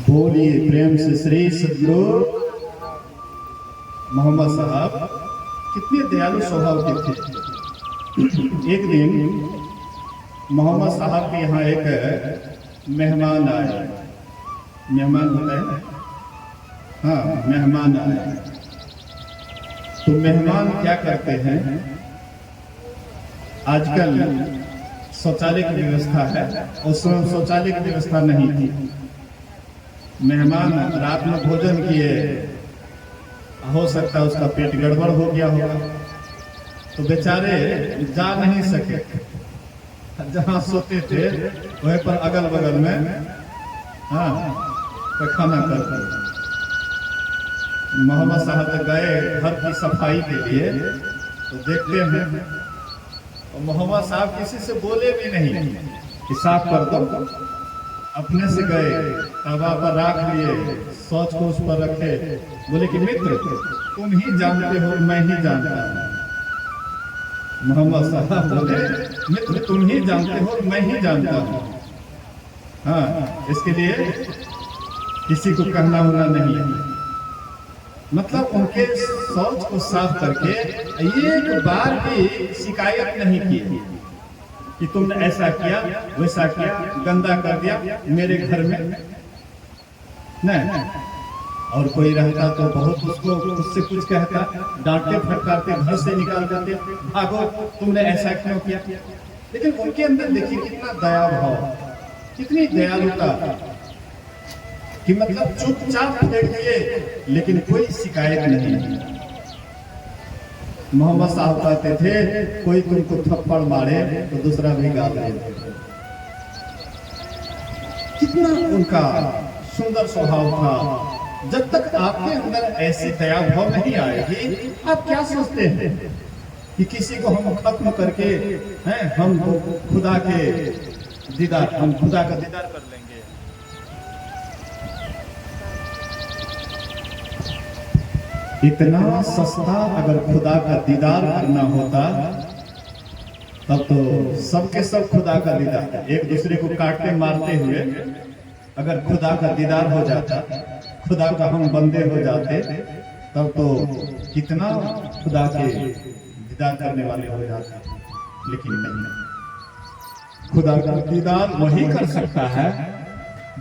बोलिए प्रेम से श्री सद्गुरु मोहम्मद साहब कितने दयालु स्वभाव के थे। एक दिन मोहम्मद साहब के यहाँ एक मेहमान आए। मेहमान होता है, हाँ मेहमान आए। तो मेहमान क्या करते हैं, आजकल शौचालय की व्यवस्था है, उस समय शौचालय की व्यवस्था नहीं थी। मेहमान रात में भोजन किए, हो सकता है उसका पेट गड़बड़ हो गया होगा, तो बेचारे जा नहीं सके। जहाँ सोते थे वहीं पर अगल बगल में हाँ पैखाना करते। मोहम्मद साहब गए घर की सफाई के लिए, तो देखते हैं और मोहम्मद साहब किसी से बोले भी नहीं कि साफ कर दो। अपने से गए, तवा पर रख लिए, शौच को उस पर रखे, बोले कि मित्र तुम ही जानते हो, मैं ही जानता हूँ। मोहम्मद साहब बोले मित्र तुम ही जानते हो, मैं ही जानता हूँ। हाँ, इसके लिए किसी को कहना होना नहीं है। मतलब उनके शौच को साफ करके एक बार भी शिकायत नहीं की कि तुमने ऐसा किया वैसा किया, गंदा कर दिया मेरे घर में, नहीं। और कोई रहता तो बहुत उसको उससे कुछ कहता, डांटते फटकारते, घर से निकाल देते, भागो तुमने ऐसा क्यों किया। लेकिन उनके अंदर देखिए कितना दया भाव, कितनी दयालुता, कि मतलब चुपचाप फेंक दिए लेकिन कोई शिकायत नहीं। मोहम्मद साहब कहते थे कोई तुमको थप्पड़ मारे तो दूसरा भी गाल दे। कितना उनका सुंदर स्वभाव था। जब तक आपके अंदर ऐसी दया भाव नहीं आएगी, आप क्या सोचते हैं कि किसी को हम खत्म करके हैं, हम खुदा के दीदार, हम खुदा का दीदार कर लेंगे। इतना सस्ता अगर खुदा का दीदार करना होता तब तो सबके सब खुदा का दीदार, एक दूसरे को काटते मारते हुए अगर खुदा का दीदार हो जाता, खुदा का हम बंदे हो जाते, तब तो कितना खुदा के दीदार करने वाले हो जाते। लेकिन नहीं, खुदा का दीदार वही कर सकता है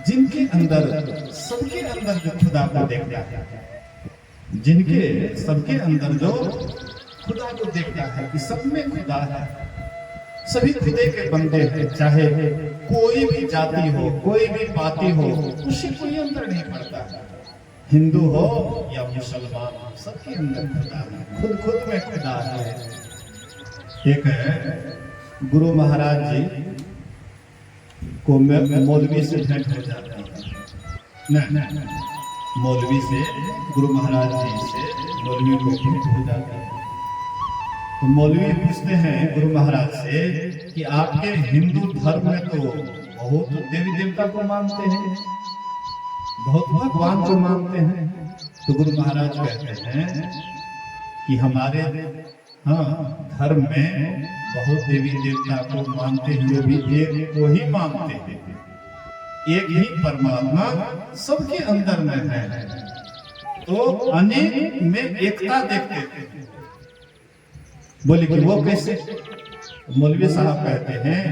जिनके अंदर, सबके अंदर जो खुदा को देखता है, जिनके सबके अंदर जो खुदा को देखता है कि सब में खुदा है, सभी खुदे के बंदे हैं, चाहे कोई भी जाति हो, कोई भी पार्टी हो, उससे कोई अंतर नहीं पड़ता है। हिंदू हो या मुसलमान, सबके अंदर खुदा है, खुद खुद में खुदा है। एक है गुरु महाराज जी को मौलवी से भेंट हो जाता है, नहीं, मौलवी से, गुरु महाराज जी से मौलवी को भेंट हो जाता है। तो मौलवी पूछते हैं गुरु महाराज से कि आपके हिंदू धर्म में तो बहुत देवी देवता को मानते हैं, बहुत भगवान को मानते हैं। तो गुरु महाराज कहते हैं कि हमारे धर्म में बहुत देवी देवता को मानते हुए भी एक को ही मानते हैं, एक ही परमात्मा सबके अंदर में है। तो अनेक में एकता देखते थे। बोले कि वो कैसे? मौलवी साहब कहते हैं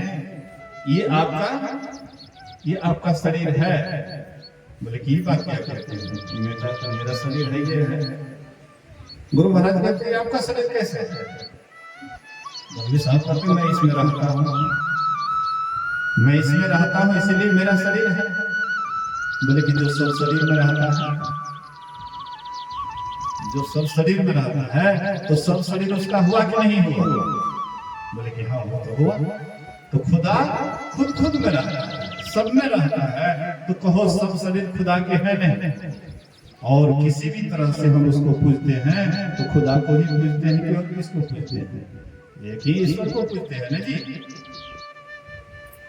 ये आपका शरीर है। बोले कि ये बात क्या कहते हैं? मेरा शरीर है, ये है। गुरु महाराज कहते हैं आपका शरीर कैसे है? मौलवी साहब कहते हैं मैं इसमें रहता हूँ, मैं इसमें रहता हूँ इसलिए मेरा शरीर है। बोले कि जो सब शरीर में रहता है, जो सब शरीर में रहता है, तो सब शरीर उसका हुआ कि नहीं हुआ? बोले कि हाँ वो तो हुआ। तो खुदा खुद खुद में रहता है, सब में रहता है, तो कहो सब शरीर खुदा के है नहीं। और किसी भी तरह से हम उसको पूजते हैं तो खुदा को ही पूजते हैं कि और किसको पूजते हैं? एक ही ईश्वर को पूजते हैं ना जी।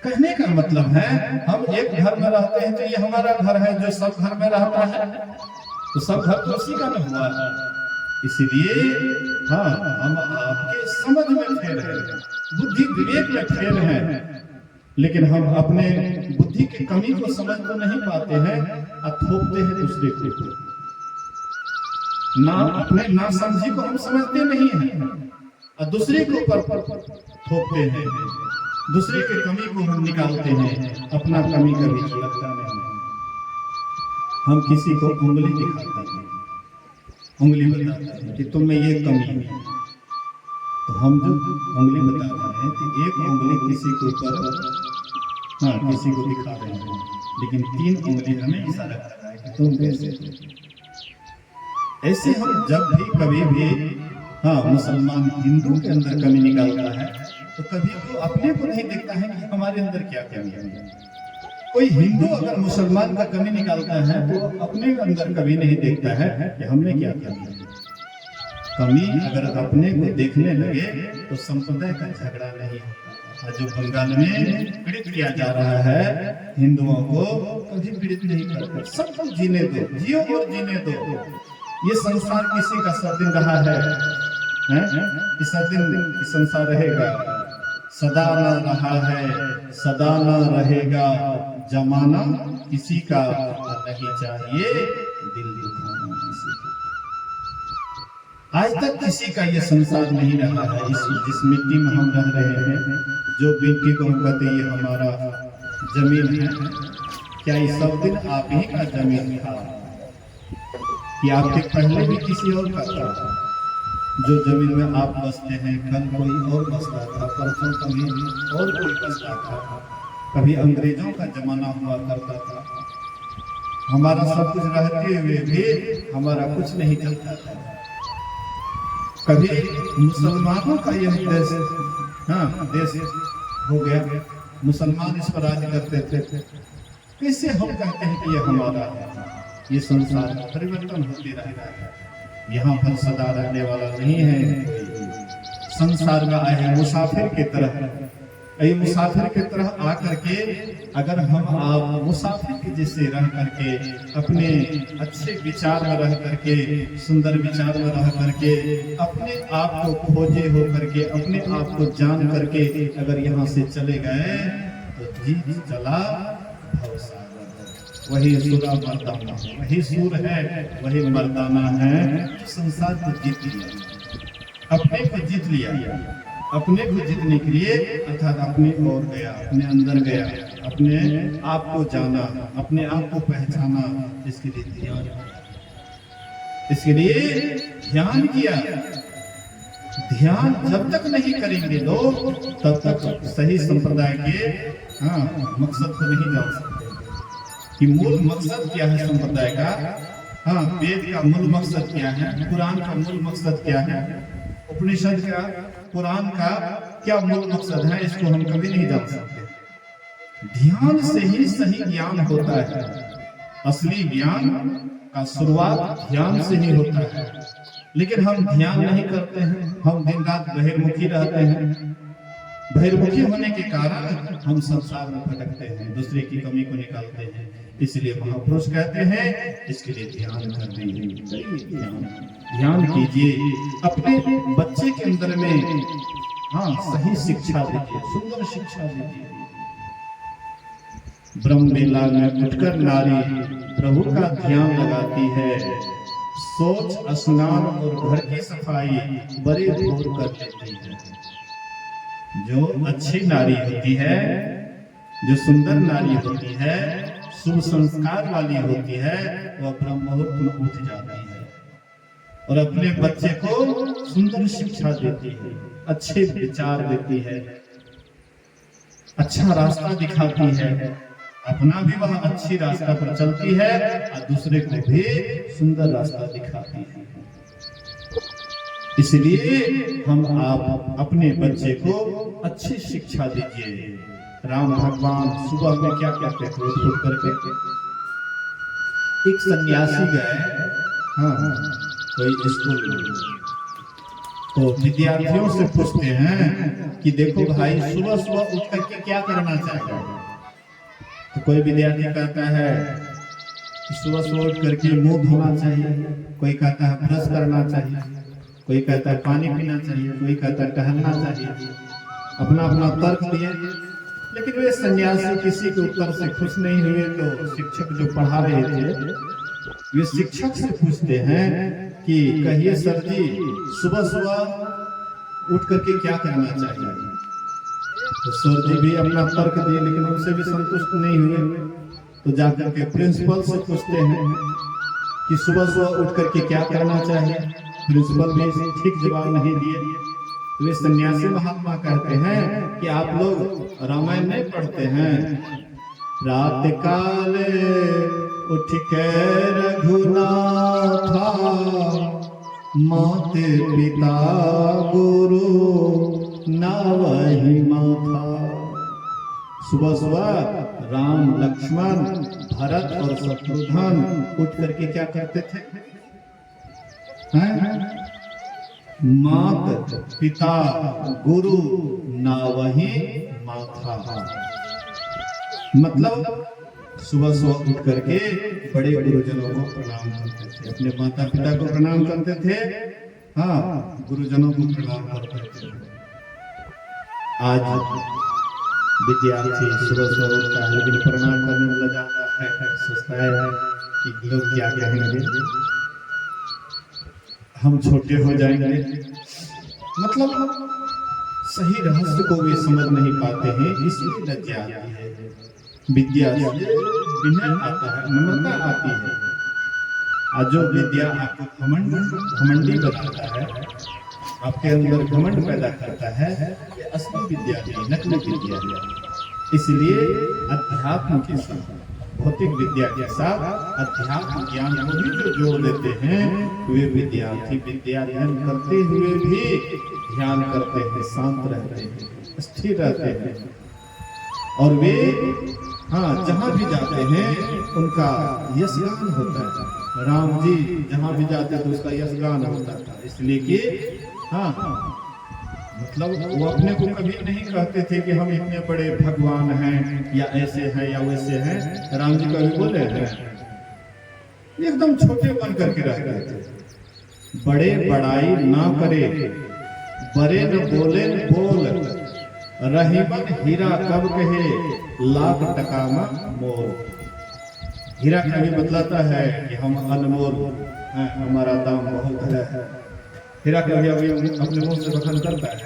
कहने का मतलब है हम एक घर में रहते हैं तो ये हमारा घर है, जो सब घर में रहता है तो सब घर तो उसी का न हुआ है। इसलिए हाँ, हम आपके समझ में फेर हैं, बुद्धि विवेक में फेर हैं, लेकिन हम अपने बुद्धि की कमी को समझ तो नहीं पाते हैं और थोपते हैं दूसरे को। ना अपने ना समझी को हम समझते नहीं हैं और दूसरे के ऊपर थोपते हैं, दूसरे के कमी को हम निकालते हैं, अपना कमी कभी झलकता नहीं। हम किसी को उंगली दिखाते हैं, उंगली बताते हैं कि तुम में ये कमी है, तो हम जो उंगली बता रहे हैं कि एक उंगली किसी के ऊपर किसी को दिखा रहे हैं, लेकिन 3 उंगली हमें इशारा कर रहा है कि तुम कैसे। ऐसे हम जब भी कभी भी मुसलमान हिंदू के अंदर कमी निकालता है तो कभी वो अपने को नहीं देखता है कि हमारे अंदर क्या कमी है। कोई हिंदू अगर मुसलमान का कमी निकालता है तो अपने अंदर कभी नहीं देखता है कि हमने क्या कमी है। कमी अगर अपने को देखने लगे तो संप्रदाय का झगड़ा नहीं होता। जो बंगाल में पीड़ित किया जा रहा है हिंदुओं को, कभी पीड़ित नहीं करते। सबको जीने दो, जियो और जीने दो। ये संसार किसी का सदिन रहा है, इस दिन संसार रहेगा, सदा न रहा है, सदा न रहेगा। जमाना किसी का नहीं चाहिए, दिल दुखाना किसी का। आज तक किसी का ये संसार नहीं रहा है। इस जिस मिट्टी में हम रह रहे हैं, जो मिट्टी को हम कहते ये हमारा जमीन है, क्या ये सब दिन आप ही का जमीन था कि आपके पहले भी किसी और का था? जो जमीन में आप बसते हैं, कल कोई और बसता था, परसों कभी और कोई बसता था। कभी अंग्रेजों का जमाना हुआ करता था, हमारा सब कुछ रहते हुए भी हमारा कुछ नहीं चलता था। कभी मुसलमानों का यह देश देश हो गया, मुसलमान इस पर राज करते थे। कैसे हम कहते हैं कि यह हमारा है? ये संसार परिवर्तन होते रहता है, यहाँ पर सदा रहने वाला नहीं है। संसार में आए हैं मुसाफिर की तरह, ये मुसाफिर की तरह आकर के अगर हम आप मुसाफिर के जैसे रह करके, अपने अच्छे विचार में रह करके, सुंदर विचार में रह करके, अपने आप को खोजे हो करके, अपने आप को जान करके अगर यहाँ से चले गए तो जीत चला भवसागर। वही सुरा मर्दाना, वही सूर है, वही मर्दाना है। संसार को जीत लिया, अपने को जीत लिया। अपने को जीतने के लिए अर्थात अपने ओर गया, अपने अंदर गया, अपने आप को जाना, अपने आप को पहचाना। इसके लिए ध्यान, इसके लिए ध्यान किया। ध्यान जब तक नहीं करेंगे लोग, तब तक सही संप्रदाय के मकसद को नहीं जान सकते कि मूल मकसद क्या है संप्रदाय का। वेद का मूल मकसद क्या है, कुरान का मूल मकसद क्या है, उपनिषद का, कुरान का क्या मूल मकसद है, इसको हम कभी नहीं जान सकते। ध्यान से ही सही ज्ञान होता है। असली ज्ञान का शुरुआत ध्यान से ही होता है। लेकिन हम ध्यान नहीं करते हैं, हम दिन रात बहिर्मुखी रहते हैं। बहिर्मुखी होने के कारण हम संसार में भटकते हैं, दूसरे की कमी को निकालते हैं। इसलिए महापुरुष कहते हैं इसके लिए ध्यान करते हैं। ध्यान कीजिए, अपने बच्चे के अंदर में सही शिक्षा दीजिए, सुंदर शिक्षा दीजिए। ब्रह्म बेला में उठकर नारी प्रभु का ध्यान लगाती है। सोच, स्नान और घर की सफाई बड़े भोर कर देती है। जो अच्छी नारी होती है, जो सुंदर नारी होती है, शुभ संस्कार वाली होती है, वह ब्रह्म मुहूर्त में उठ जाती है और अपने बच्चे को सुंदर शिक्षा देती है, अच्छे विचार देती है, अच्छा रास्ता दिखाती है। अपना भी वह अच्छी रास्ता पर चलती है और दूसरे को भी सुंदर रास्ता दिखाती है। इसलिए हम आप अपने बच्चे को अच्छी शिक्षा दीजिए। राम भगवान सुबह में क्या क्या कहते हैं, उठ करके एक सन्यासी गए कोई स्कूल में, तो विद्यार्थियों से पूछते हैं कि देखो भाई, सुबह सुबह उठ करके क्या करना चाहिए? तो कोई विद्यार्थी कहता है कि सुबह सुबह उठ करके मुंह धोना चाहिए, कोई कहता है ब्रश करना चाहिए, कोई कहता है पानी पीना चाहिए, कोई कहता है टहलना चाहिए। अपना अपना तर्क दिए, लेकिन वे सन्यासी किसी के उत्तर से खुश नहीं हुए। तो शिक्षक जो पढ़ा रहे थे, वे शिक्षक से पूछते हैं कि कहिए सर जी, सुबह सुबह उठ करके क्या करना चाहिए? तो सर जी भी अपना तर्क दिए, लेकिन उनसे भी संतुष्ट नहीं हुए। तो जाकर के प्रिंसिपल से पूछते हैं कि सुबह सुबह उठ करके क्या करना चाहिए? प्रिंसिपल भी ठीक जवाब नहीं दिए। वे सन्यासी महात्मा कहते हैं कि आप लोग रामायण नहीं पढ़ते हैं? रात काल उठ के रघुनाथा, माते पिता गुरु नावहि माथा। सुबह सुबह राम, लक्ष्मण, भरत और शत्रुघ्न उठ करके क्या करते थे? मात पिता गुरु नावहि माथा, मतलब सुबह सुबह उठ करके बड़े गुरुजनों को प्रणाम करते थे, अपने माता पिता को प्रणाम करते थे, हाँ गुरुजनों को प्रणाम करते थे। आज विद्यार्थी सुबह सुबह उठता है लेकिन प्रणाम करने में लग जाता है, सोचता है कि लोग क्या कहेंगे, हम छोटे हो जाएंगे। मतलब सही रहस्य को वे समझ नहीं पाते हैं, इसलिए लज्जा आती है। विद्या से विनय आता है, नम्रता आती है। आज जो विद्या आपको घमंडी बनाता है, आपके अंदर घमंड पैदा करता है, ये असली विद्या है, नकली विद्या है। इसलिए अध्यात्म के साथ, भौतिक विद्या के साथ अध्यात्म ज्ञान को भी जो जोड़ देते हैं, वे विद्यार्थी विद्या अध्ययन करते हुए भी ध्यान करते हैं, शांत रहते हैं, स्थिर रहते हैं। और वे हाँ जहाँ भी जाते हैं उनका यशगान होता है। राम जी जहाँ भी जाते तो उसका यशगान होता था, इसलिए कि हाँ मतलब वो अपने को कभी नहीं कहते थे कि हम इतने बड़े भगवान हैं या ऐसे हैं या वैसे हैं। राम जी कभी बोले हैं, एकदम छोटे बन करके रहते थे। बड़े बड़ाई ना करे, बड़े न बोले न बोल, रहीमन हीरा कब कहे, लाख टका मोल। हीरा कभी बतलाता है कि हम अनमोल हैं, हमारा दाम बहुत है। हीरा कभी अभी अपने मुंह से बखान करता है,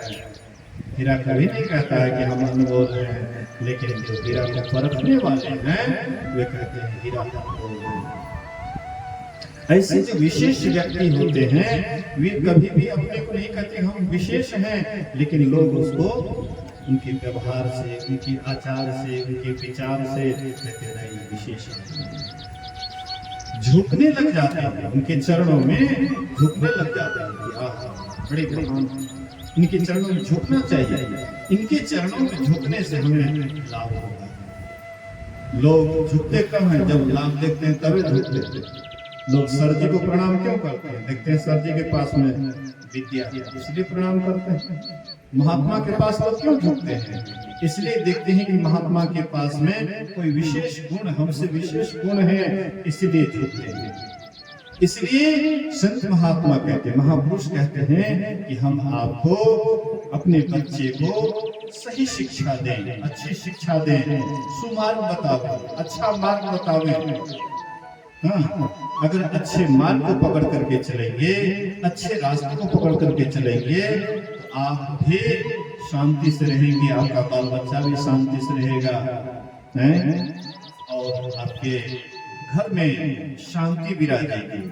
हीरा कभी नहीं कहता है कि हम अनमोल हैं, लेकिन जो हीरा को परखने वाले हैं वे कहते हैं हीरा अनमोल है। ऐसे जो विशेष व्यक्ति होते हैं वे कभी भी अपने को नहीं कहते हम विशेष हैं, लेकिन लोग उसको उनके व्यवहार से, उनके आचार से, उनके विचार से कहते नहीं विशेष है। झुकने लग जाते हैं, उनके चरणों में झुकने लग जाते हैं कि आह बड़े महान, इनके चरणों में झुकना चाहिए। इनके चरणों में झुकने से हमें लाभ होगा। लोग झुकते कम हैं, जब लाभ देखते हैं तभी झुकते हैं। लोग सर जी को प्रणाम क्यों करते हैं? देखते हैं सर जी के पास में विद्या, इसलिए प्रणाम करते हैं। महात्मा के पास लोग क्यों झुकते हैं? इसलिए देखते हैं कि महात्मा के पास में कोई विशेष गुण, हमसे विशेष गुण है, इसलिए झुकते हैं। इसलिए संत महात्मा कहते हैं, महापुरुष कहते हैं कि हम आपको अपने बच्चे को सही शिक्षा दें, अच्छी शिक्षा दें, सुमार्ग बताओ, अच्छा मार्ग बताओ। हाँ, अगर अच्छे मार्ग को पकड़ करके चलेंगे, अच्छे रास्ते को पकड़ करके चलेंगे, तो आप भी शांति से रहेंगे, आपका बाल बच्चा भी शांति से रहेगा, हैं? और आपके घर में शांति विराजेगी।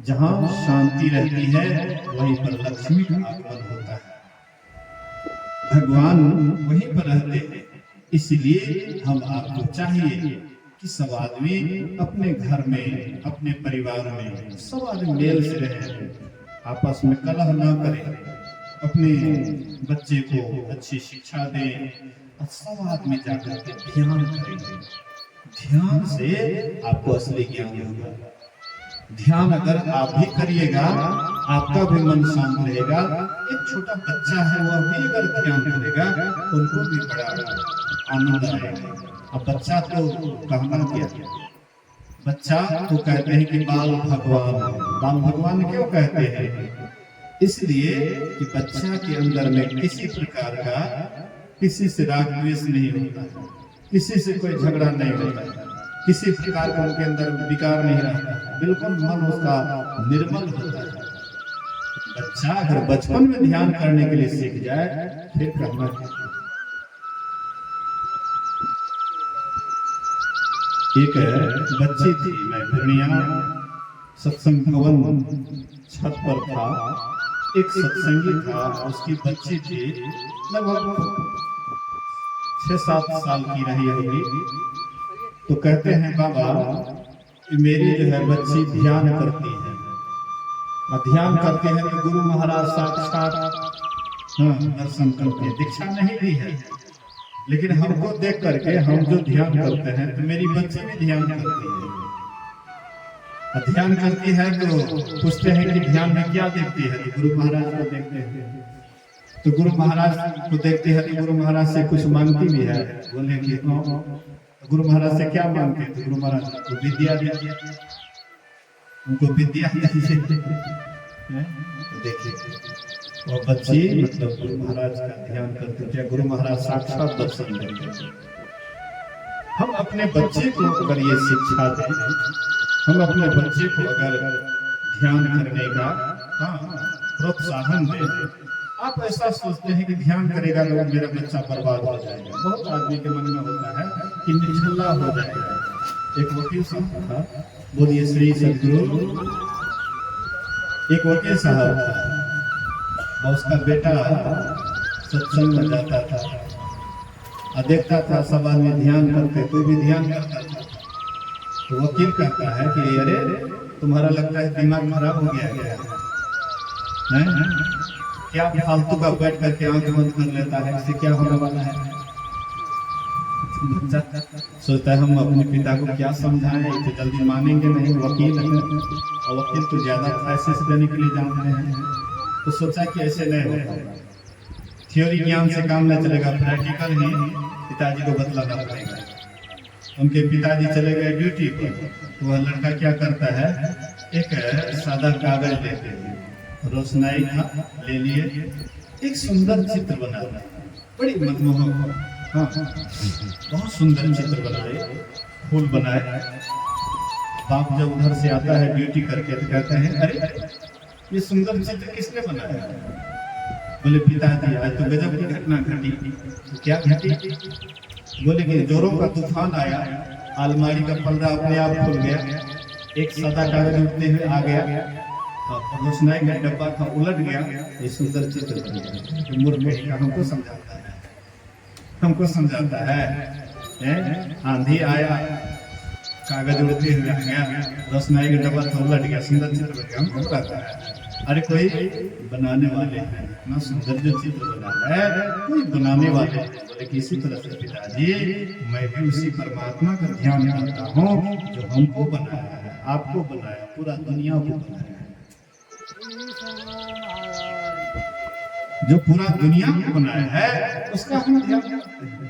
जहाँ शांति रहती है वहीं पर लक्ष्मी का आगमन होता है, भगवान वहीं पर रहते हैं। इसलिए हम आपको चाहिए कि सब आदमी अपने घर में, अपने परिवार में सब आदमी मेल से रहे, आपस में कलह ना करें, अपने बच्चे को अच्छी शिक्षा दें, और सब आदमी जाकर के ध्यान करेंगे। ध्यान से आपको असली ज्ञान होगा। ध्यान अगर आप भी करिएगा, आपका भी मन शांत रहेगा। एक छोटा बच्चा है, वह भी अगर ध्यान करेगा, उनको भी बड़ा आनंद आएगा। अब बच्चा तो कहना क्या, बच्चा तो कहते हैं कि बाल भगवान, बाल भगवान क्यों कहते हैं? इसलिए कि बच्चा के अंदर में किसी प्रकार का, किसी से राग द्वेष नहीं होता है, किसी से कोई झगड़ा नहीं होता है, किसी प्रकार का उनके अंदर विकार नहीं रहता, बिल्कुल मन उसका निर्मल होता है। बच्चा अगर बचपन में ध्यान करने के लिए सीख जाए, फिर कहना क्या। एक बच्ची थी, मैं पूर्णिया सत्संग भवन छत पर था, एक सत्संगी था, उसकी बच्ची थी, लगभग 6-7 साल की रही होगी। तो कहते हैं बाबा मेरी जो है बच्ची ध्यान करती है, और ध्यान करते हैं तो गुरु महाराज साक्षात दर्शन करते हैं। दीक्षा नहीं दी है, लेकिन हमको देख करके हम जो ध्यान करते हैं तो मेरी बच्ची भी ध्यान करती है। ध्यान करती है तो पूछते हैं कि ध्यान में क्या देखती है, तो गुरु महाराज को देखते हैं। तो गुरु महाराज को देखते हैं तो गुरु महाराज से कुछ मांगती भी है। बोले कि गुरु महाराज से क्या मांगते हैं? तो गुरु महाराज को विद्या दीजिए, उनको विद्या दीजिए। तो देखिए वो बच्ची मतलब गुरु महाराज का ध्यान करते थे, गुरु महाराज साक्षात दर्शन देते। हम अपने बच्चे को अगर ये शिक्षा दें, हम अपने बच्चे को अगर ध्यान करने का प्रोत्साहन दें। आप ऐसा सोचते हैं कि ध्यान करेगा तो मेरा बच्चा बर्बाद हो जाएगा। बहुत आदमी के मन में होता है कि निछल्ला हो जाएगा। एक वकील साहब था, बोलिए श्री सदगुरु, एक वकील साहब था और उसका बेटा सत्संग में जाता था और देखता था सब आदमी ध्यान करते, तो भी ध्यान करता था। तो वकील कहता है कि अरे तुम्हारा लगता है दिमाग खराब हो गया है, क्या फालतू का बैठ करके आंख बंद कर लेता है, इससे क्या होने वाला है? सोचता है हम अपने पिता को क्या समझाएं, तो जल्दी मानेंगे नहीं, वकील है और वकील तो ज्यादा फैसले देने के लिए जानते हैं। तो सोचा कि ऐसे नहीं होगा, थ्योरी ज्ञान से काम नहीं चलेगा, प्रैक्टिकल ही पिताजी को बतलाना पड़ेगा। उनके पिताजी चले गए ड्यूटी पर, तो वह लड़का क्या करता है, एक सादा कागज लेते हैं, रोशनाई था ले लिए, एक सुंदर चित्र बनाता है, बड़ी मनमोहक, हाँ बहुत सुंदर चित्र बनाए, फूल बनाए। बाप जब उधर से आता है ड्यूटी करके तो कहते हैं अरे ये सुंदर चित्र किसने बनाया? बोले पिताजी आज तो गजब की घटना घटी। तो क्या घटी? बोले कि जोरों का तूफान आया, अलमारी का पर्दा अपने आप खुल गया, एक सादा कागज उठते हुए आ गया, रोशनाई का डब्बा था उलट गया, ये सुंदर चित्र बन गया। मूर्ख हमको समझाता है, हमको समझाता है आंधी आया, कागज उड़ते हुए आ गया, रोशनाई का डब्बा था उलट गया, सुंदर चित्र बन गया। हमको कहता है अरे कोई बनाने वाले हैं, इतना सुंदर जो चित्र बना है कोई बनाने वाले हैं। बोले कि इसी तरह से पिताजी मैं भी उसी परमात्मा का ध्यान करता हूँ जो हमको बनाया है, आपको बनाया, पूरा दुनिया को बनाया, जो पूरा दुनिया को बनाया है उसका हम ध्यान करते हैं।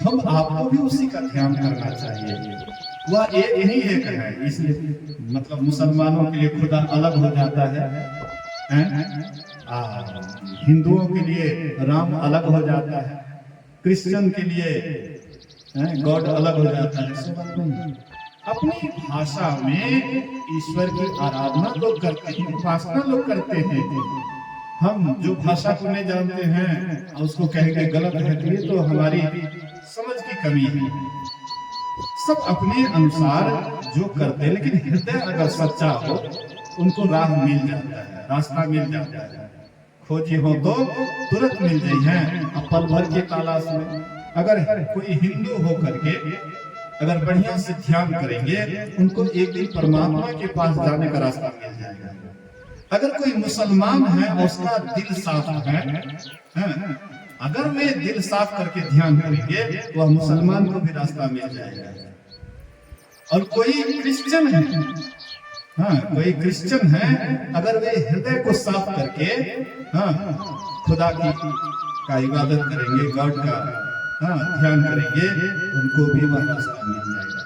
हम आपको भी उसी का ध्यान करना चाहिए। वह एक ही एक है, इसलिए मतलब मुसलमानों के लिए खुदा अलग हो जाता है, हिंदुओं के लिए राम अलग हो जाता है, क्रिश्चियन के लिए गॉड अलग हो जाता है। अपनी भाषा में ईश्वर की आराधना लोग करते हैं, उपासना लोग करते हैं। हम जो भाषा को नहीं जानते हैं और उसको कहेंगे गलत है, तो ये तो हमारी समझ की कमी है। सब अपने अनुसार जो करते हैं, लेकिन हृदय अगर सच्चा हो उनको राह मिल जाता है, रास्ता मिल जाता है। खोजी हो तो तुरंत मिल जाई है, पल भर के तलाश में। अगर कोई हिंदू हो करके अगर बढ़िया से ध्यान करेंगे, उनको एक दिन परमात्मा के पास जाने का रास्ता मिल जाएगा। अगर कोई मुसलमान है और उसका दिल साफ है, अगर वे दिल साफ करके ध्यान करेंगे, वह मुसलमान को भी रास्ता मिल जाएगा। और कोई क्रिश्चियन है, हाँ कोई क्रिश्चियन है, अगर वे हृदय को साफ करके खुदा की का इबादत करेंगे, गॉड का ध्यान करेंगे, उनको भी वह रास्ता मिल जाएगा।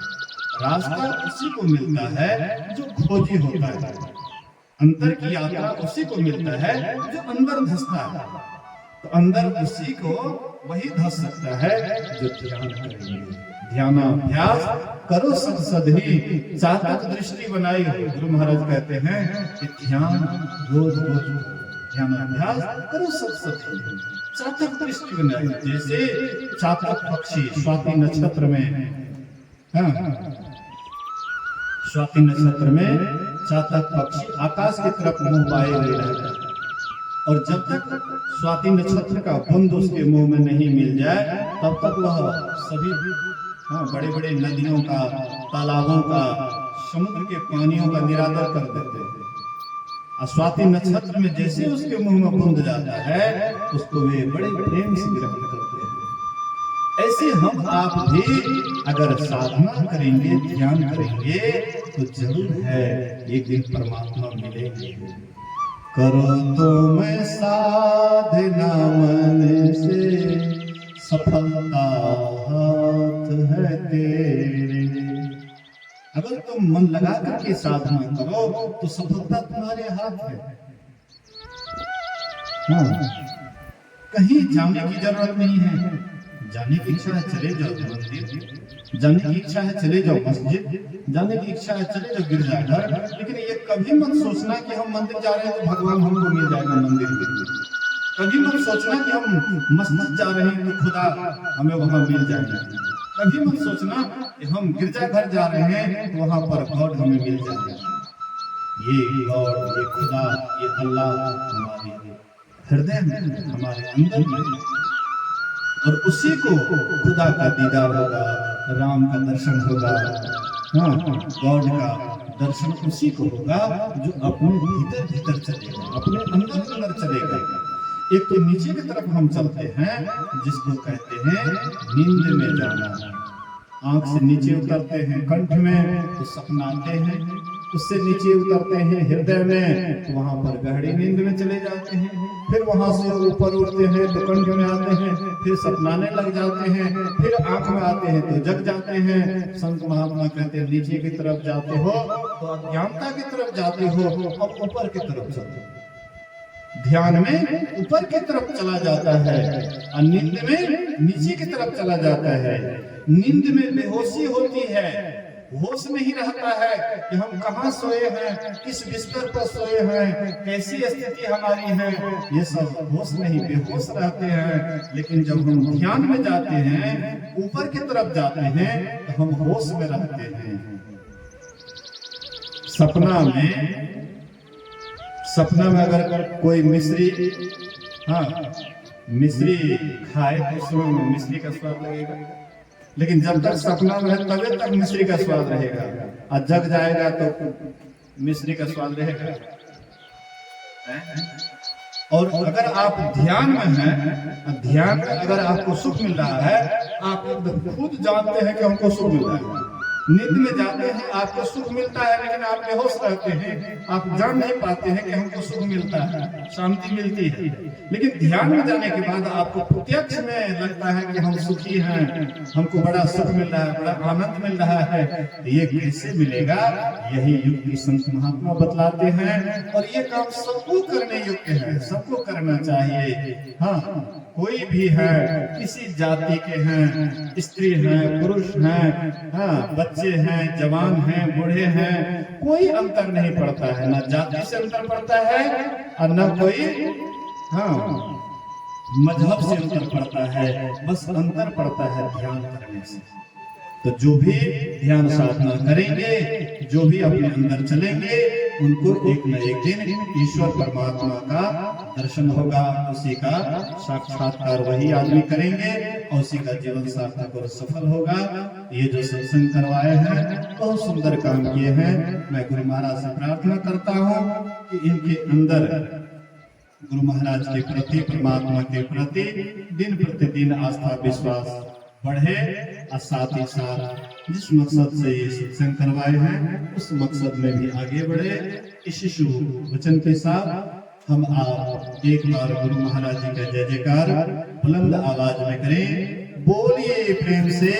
रास्ता उसी को मिलता है जो खोजी होता है, अंदर की यात्रा उसी को मिलता है जो अंदर धंसता है। तो अंदर उसी को वही धंस सकता है जो ध्यान करेंगे। ध्यानाभ्यास करो सद सदही, चातक दृष्टि बनाई हो। गुरु महाराज कहते हैं कि ध्यान रोज रोज ध्यानाभ्यास करो सद सदही, चातक दृष्टि बनाई। जैसे चातक पक्षी स्वाति नक्षत्र में, स्वाति नक्षत्र में चातक पक्षी आकाश की तरफ मुंह पाए हुए रहता है, और जब तक स्वाति नक्षत्र का बूंद उसके मुंह में नहीं मिल जाए, तब तक वह सभी बड़े बड़े नदियों का, तालाबों का, समुद्र के पानियों का निरादर कर देते हैं। स्वाति नक्षत्र में जैसे उसके मुंह में बूंद जाता है, उसको वे बड़े प्रेम से ग्रहण करते हैं। ऐसे हम आप भी अगर साधना करेंगे, ध्यान करेंगे, तो जरूर है एक दिन परमात्मा मिलेंगे। करो तो मैं साधना मन से, सफलता हाथ है तेरे। अगर तुम मन लगा करके साधना करो तो सफलता तुम्हारे हाथ है। हाँ, कहीं जाने की जरूरत नहीं है। जाने की इच्छा है चले जाओ मंदिर, जाने की इच्छा है चले जाओ मस्जिद, जाने की इच्छा है चले जाओ गिरजाघर, लेकिन ये कभी मत सोचना कि हम मंदिर जा रहे हैं तो भगवान हमको मिल जाएगा मंदिर में। कभी मत सोचना कि हम मस्जिद जा रहे हैं तो खुदा हमें वहां मिल जाएगा। कभी मत सोचना कि हम गिरजाघर जा रहे हैं तो वहां पर गॉड हमें मिल जाएगा। ये गॉड, ये खुदा, ये अल्लाह हमारे हृदय में, हमारे अंदर में, और उसी को खुदा का दीदार होगा, राम का दर्शन होगा। हाँ, गॉड का दर्शन उसी को होगा जो अपने भीतर भीतर चलेगा, अपने अंदर अंदर चलेगा। एक तो नीचे की तरफ हम चलते हैं जिसको कहते हैं नींद में जाना। आंख से नीचे उतरते हैं कंठ में तो सपना आते हैं, उससे नीचे उतरते हैं हृदय में तो वहां पर गहरी नींद में चले जाते हैं, फिर वहां से ऊपर उठते हैं तो कंठ में आते हैं, फिर सपनाने लग जाते हैं, फिर आंख में आते हैं तो जग जाते हैं। संत महात्मा कहते हैं नीचे की तरफ जाते हो तो अज्ञानता की तरफ जाते हो, अब ऊपर की तरफ चलते हो। ध्यान में ऊपर की तरफ चला जाता है और नींद में नीचे की तरफ चला जाता है। नींद में बेहोशी होती है, होश नहीं रहता है कि हम कहाँ सोए हैं, किस बिस्तर पर सोए हैं, कैसी स्थिति हमारी है, ये सब होश नहीं, बेहोश रहते हैं। लेकिन जब हम ध्यान में जाते हैं, ऊपर की तरफ जाते हैं तो हम होश में रहते हैं। सपना में अगर कोई मिश्री, हाँ, मिश्री खाए तो उसमें मिश्री का स्वाद लगेगा, लेकिन जब तक सपना में है तभी तक मिश्री का स्वाद रहेगा, और जग जाएगा तो मिश्री का स्वाद रहेगा। और अगर आप ध्यान में हैं, ध्यान में अगर आपको सुख मिल रहा है, आप खुद जानते हैं कि हमको सुख मिल रहा है। नींद में जाते हैं आपको सुख मिलता है, लेकिन आप बेहोश रहते हैं, आप जान नहीं पाते हैं कि हमको सुख मिलता है, शांति मिलती है। लेकिन ध्यान में जाने के बाद आपको प्रत्यक्ष में लगता है कि हम सुखी हैं, हमको बड़ा सुख मिल रहा है, बड़ा आनंद मिल रहा है। ये कैसे मिलेगा? यही युक्ति संत महात्मा बतलाते हैं, और ये काम सबको करने योग्य है, सबको करना चाहिए। हाँ, कोई भी है, किसी जाति के हैं, स्त्री हैं, पुरुष हैं, हाँ, बच्चे हैं, जवान हैं, बूढ़े हैं, कोई अंतर नहीं पड़ता है। ना जाति से अंतर पड़ता है और न कोई, हाँ, मजहब से अंतर पड़ता है, बस अंतर पड़ता है ध्यान करने से। तो जो भी ध्यान साधना करेंगे, जो भी अपने अंदर चलेंगे, उनको एक न एक दिन ईश्वर परमात्मा का दर्शन होगा, उसी का साक्षात्कार वही आदमी करेंगे और उसी का जीवन सार्थक और सफल होगा। ये जो सत्संग करवाए हैं बहुत सुंदर काम किए हैं। मैं गुरु महाराज से प्रार्थना करता हूँ कि इनके अंदर गुरु महाराज के प्रति, परमात्मा के प्रति दिन प्रतिदिन आस्था विश्वास बढ़े, और साथ ही साथ जिस मकसद से ये सत्संग करवाए हैं उस मकसद में भी आगे बढ़े। इस शुभ वचन के साथ हम आप एक बार गुरु महाराज जी का जय जयकार बुलंद आवाज में करें। बोलिए प्रेम से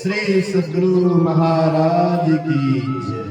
श्री सद्गुरु महाराज की जय।